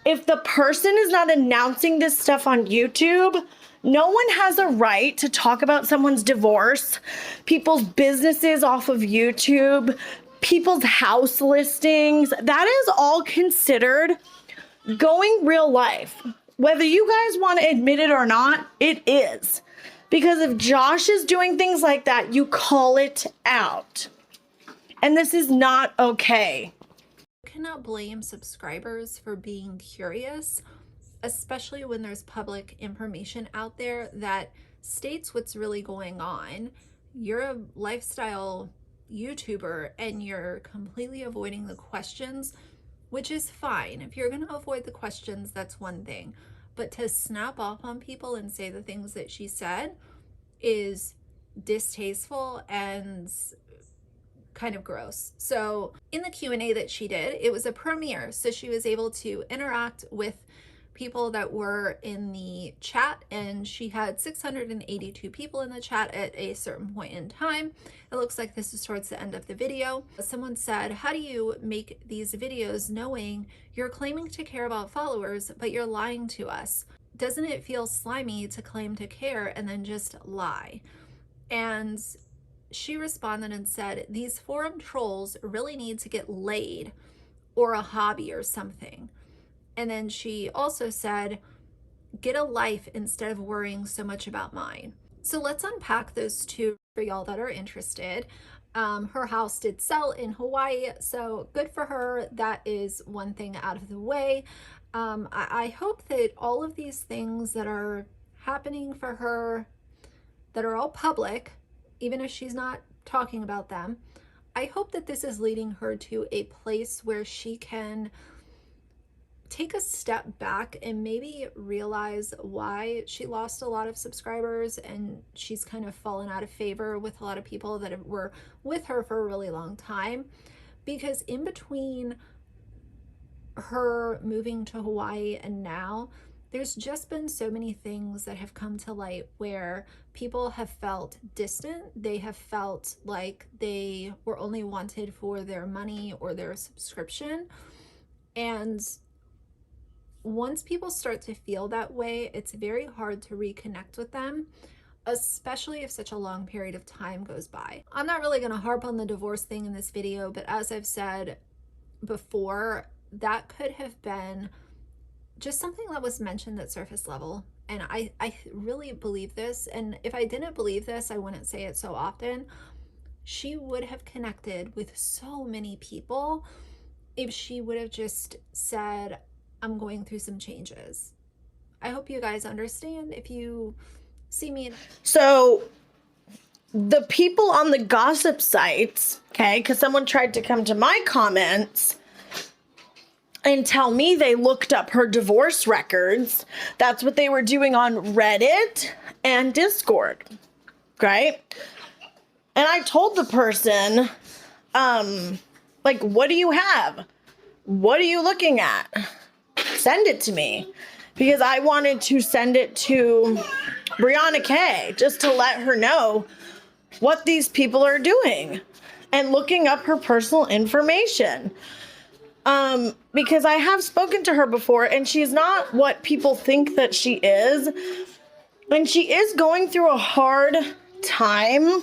If the person is not announcing this stuff on YouTube, no one has a right to talk about someone's divorce, people's businesses off of YouTube, people's house listings. That is all considered going real life. Whether you guys want to admit it or not, it is. Because if Josh is doing things like that, you call it out. And this is not okay. You cannot blame subscribers for being curious, especially when there's public information out there that states what's really going on. You're a lifestyle YouTuber and you're completely avoiding the questions, which is fine. If you're going to avoid the questions, that's one thing. But to snap off on people and say the things that she said is distasteful and kind of gross. So in the Q&A that she did, it was a premiere, so she was able to interact with people that were in the chat, and she had 682 people in the chat at a certain point in time. It looks like this is towards the end of the video. Someone said, how do you make these videos knowing you're claiming to care about followers, but you're lying to us? doesn't it feel slimy to claim to care and then just lie? And she responded and said, these forum trolls really need to get laid or a hobby or something. And then she also said, get a life instead of worrying so much about mine. So let's unpack those two for y'all that are interested. Her house did sell in Hawaii, so good for her. That is one thing out of the way. I hope that all of these things that are happening for her, that are all public, even if she's not talking about them, I hope that this is leading her to a place where she can take a step back and maybe realize why she lost a lot of subscribers and she's kind of fallen out of favor with a lot of people that were with her for a really long time. Because in between her moving to Hawaii and now, there's just been so many things that have come to light where people have felt distant. They have felt like they were only wanted for their money or their subscription. And once people start to feel that way, it's very hard to reconnect with them, especially if such a long period of time goes by. I'm not really going to harp on the divorce thing in this video, but as I've said before, that could have been just something that was mentioned at surface level. And I really believe this. And if I didn't believe this, I wouldn't say it so often. She would have connected with so many people if she would have just said, I'm going through some changes. I hope you guys understand if you see me. So the people on the gossip sites, okay, because someone tried to come to my comments and tell me they looked up her divorce records. That's what they were doing on Reddit and Discord, right? And I told the person, like, what do you have? What are you looking at? Send it to me, because I wanted to send it to Brianna K just to let her know what these people are doing and looking up her personal information. Because I have spoken to her before and she's not what people think that she is. And she is going through a hard time.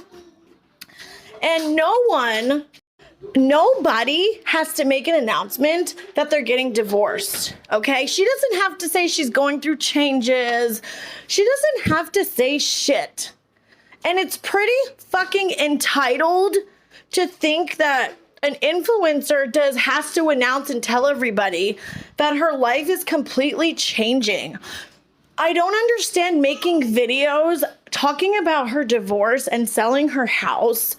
And nobody has to make an announcement that they're getting divorced, okay? She doesn't have to say she's going through changes. She doesn't have to say shit. And it's pretty fucking entitled to think that an influencer has to announce and tell everybody that her life is completely changing. I don't understand making videos talking about her divorce and selling her house.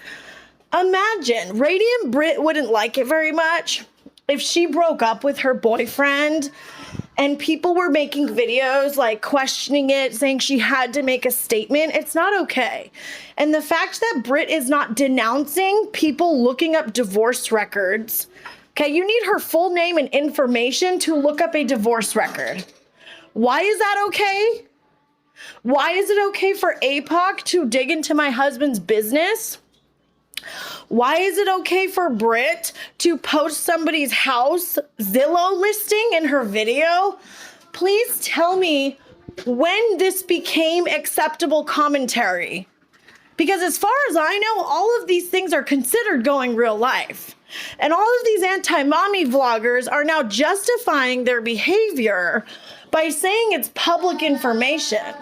Imagine, Radiant Brit wouldn't like it very much if she broke up with her boyfriend and people were making videos like questioning it, saying she had to make a statement. It's not okay. And the fact that Brit is not denouncing people looking up divorce records, okay, you need her full name and information to look up a divorce record. Why is that okay? Why is it okay for APOC to dig into my husband's business? Why is it okay for Brit to post somebody's house Zillow listing in her video? Please tell me when this became acceptable commentary. Because as far as I know, all of these things are considered going real life. And all of these anti-mommy vloggers are now justifying their behavior by saying it's public information.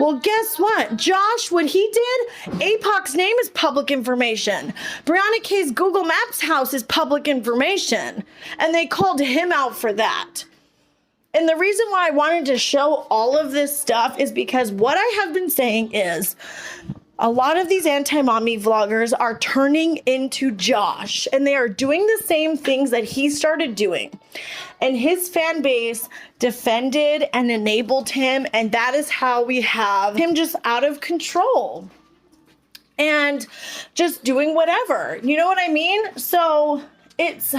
Well, guess what? Josh, what he did, APOC's name is public information. Brianna K's Google Maps house is public information. And they called him out for that. And the reason why I wanted to show all of this stuff is because what I have been saying is a lot of these anti-mommy vloggers are turning into Josh, and they are doing the same things that he started doing. And his fan base defended and enabled him, and that is how we have him just out of control and just doing whatever. You know what I mean? So it's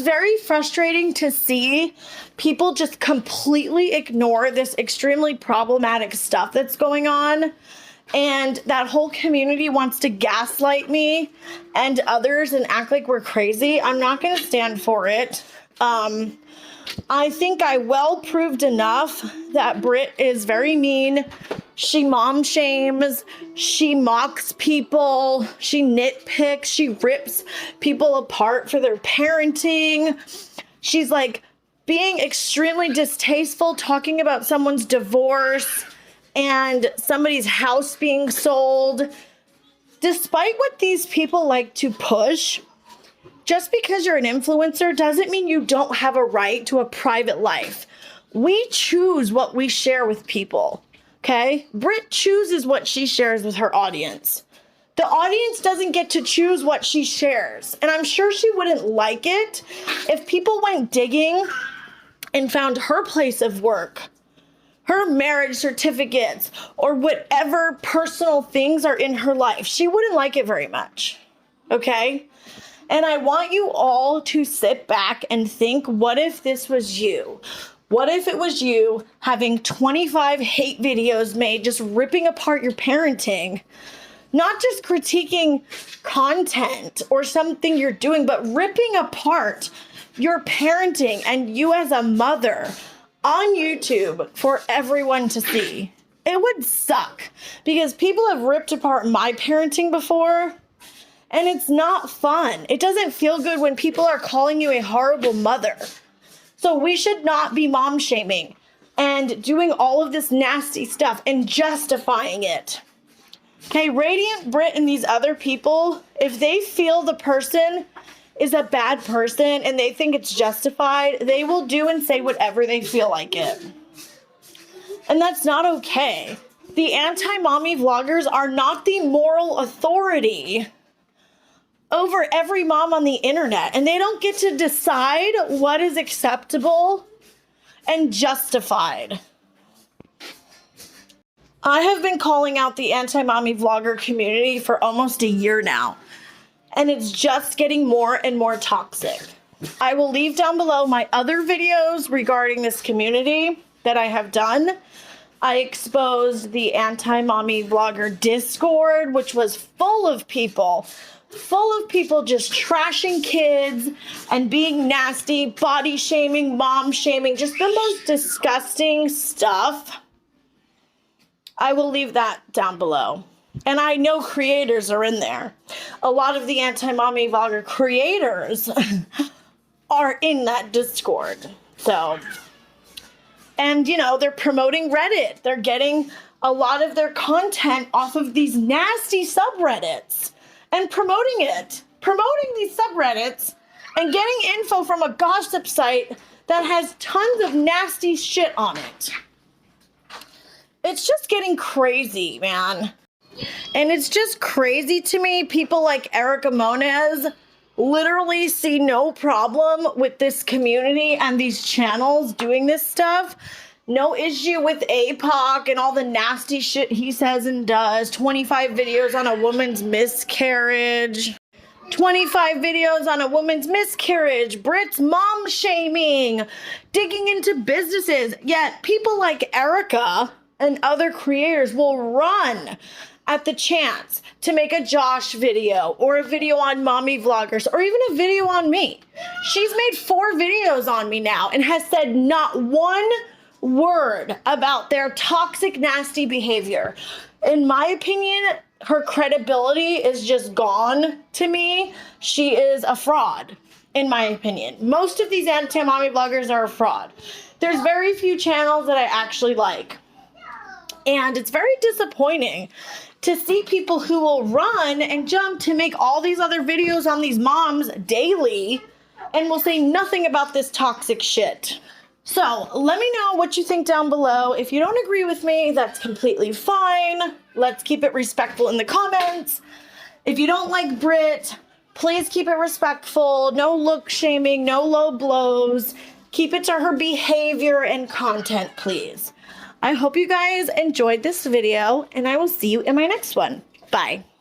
very frustrating to see people just completely ignore this extremely problematic stuff that's going on. And that whole community wants to gaslight me and others and act like we're crazy. I'm not going to stand for it. I think I well proved enough that Britt is very mean. She mom shames, she mocks people, she nitpicks, she rips people apart for their parenting. She's like being extremely distasteful, talking about someone's divorce and somebody's house being sold. Despite what these people like to push, just because you're an influencer doesn't mean you don't have a right to a private life. We choose what we share with people, okay? Britt chooses what she shares with her audience. The audience doesn't get to choose what she shares. And I'm sure she wouldn't like it if people went digging and found her place of work, her marriage certificates, or whatever personal things are in her life. She wouldn't like it very much, okay? And I want you all to sit back and think, what if this was you? What if it was you having 25 hate videos made, just ripping apart your parenting? Not just critiquing content or something you're doing, but ripping apart your parenting and you as a mother on YouTube for everyone to see. It would suck because people have ripped apart my parenting before. And it's not fun. It doesn't feel good when people are calling you a horrible mother. So we should not be mom shaming and doing all of this nasty stuff and justifying it. Okay, Radiant, Britt, and these other people, if they feel the person is a bad person and they think it's justified, they will do and say whatever they feel like it. And that's not okay. The anti-mommy vloggers are not the moral authority over every mom on the internet, and they don't get to decide what is acceptable and justified. I have been calling out the anti-mommy vlogger community for almost a year now, and it's just getting more and more toxic. I will leave down below my other videos regarding this community that I have done. I exposed the anti-mommy vlogger Discord, which was full of people just trashing kids and being nasty, body shaming, mom shaming, just the most disgusting stuff. I will leave that down below. And I know creators are in there. A lot of the anti-mommy vlogger creators are in that Discord. So, and you know, they're promoting Reddit. They're getting a lot of their content off of these nasty subreddits and promoting these subreddits and getting info from a gossip site that has tons of nasty shit on it. It's just getting crazy, man. And it's just crazy to me. People like Erica Moniz literally see no problem with this community and these channels doing this stuff. No issue with APOC and all the nasty shit he says and does. 25 videos on a woman's miscarriage. 25 videos on a woman's miscarriage. Brit's mom shaming. Digging into businesses. Yet people like Erica and other creators will run at the chance to make a Josh video or a video on mommy vloggers or even a video on me. She's made 4 videos on me now and has said not one word about their toxic, nasty behavior. In my opinion, her credibility is just gone to me. She is a fraud, in my opinion. Most of these anti-mommy vloggers are a fraud. There's very few channels that I actually like. And it's very disappointing to see people who will run and jump to make all these other videos on these moms daily and will say nothing about this toxic shit. So let me know what you think down below. If you don't agree with me, that's completely fine. Let's keep it respectful in the comments. If you don't like Britt, please keep it respectful. No look shaming, no low blows. Keep it to her behavior and content, please. I hope you guys enjoyed this video, and I will see you in my next one. Bye.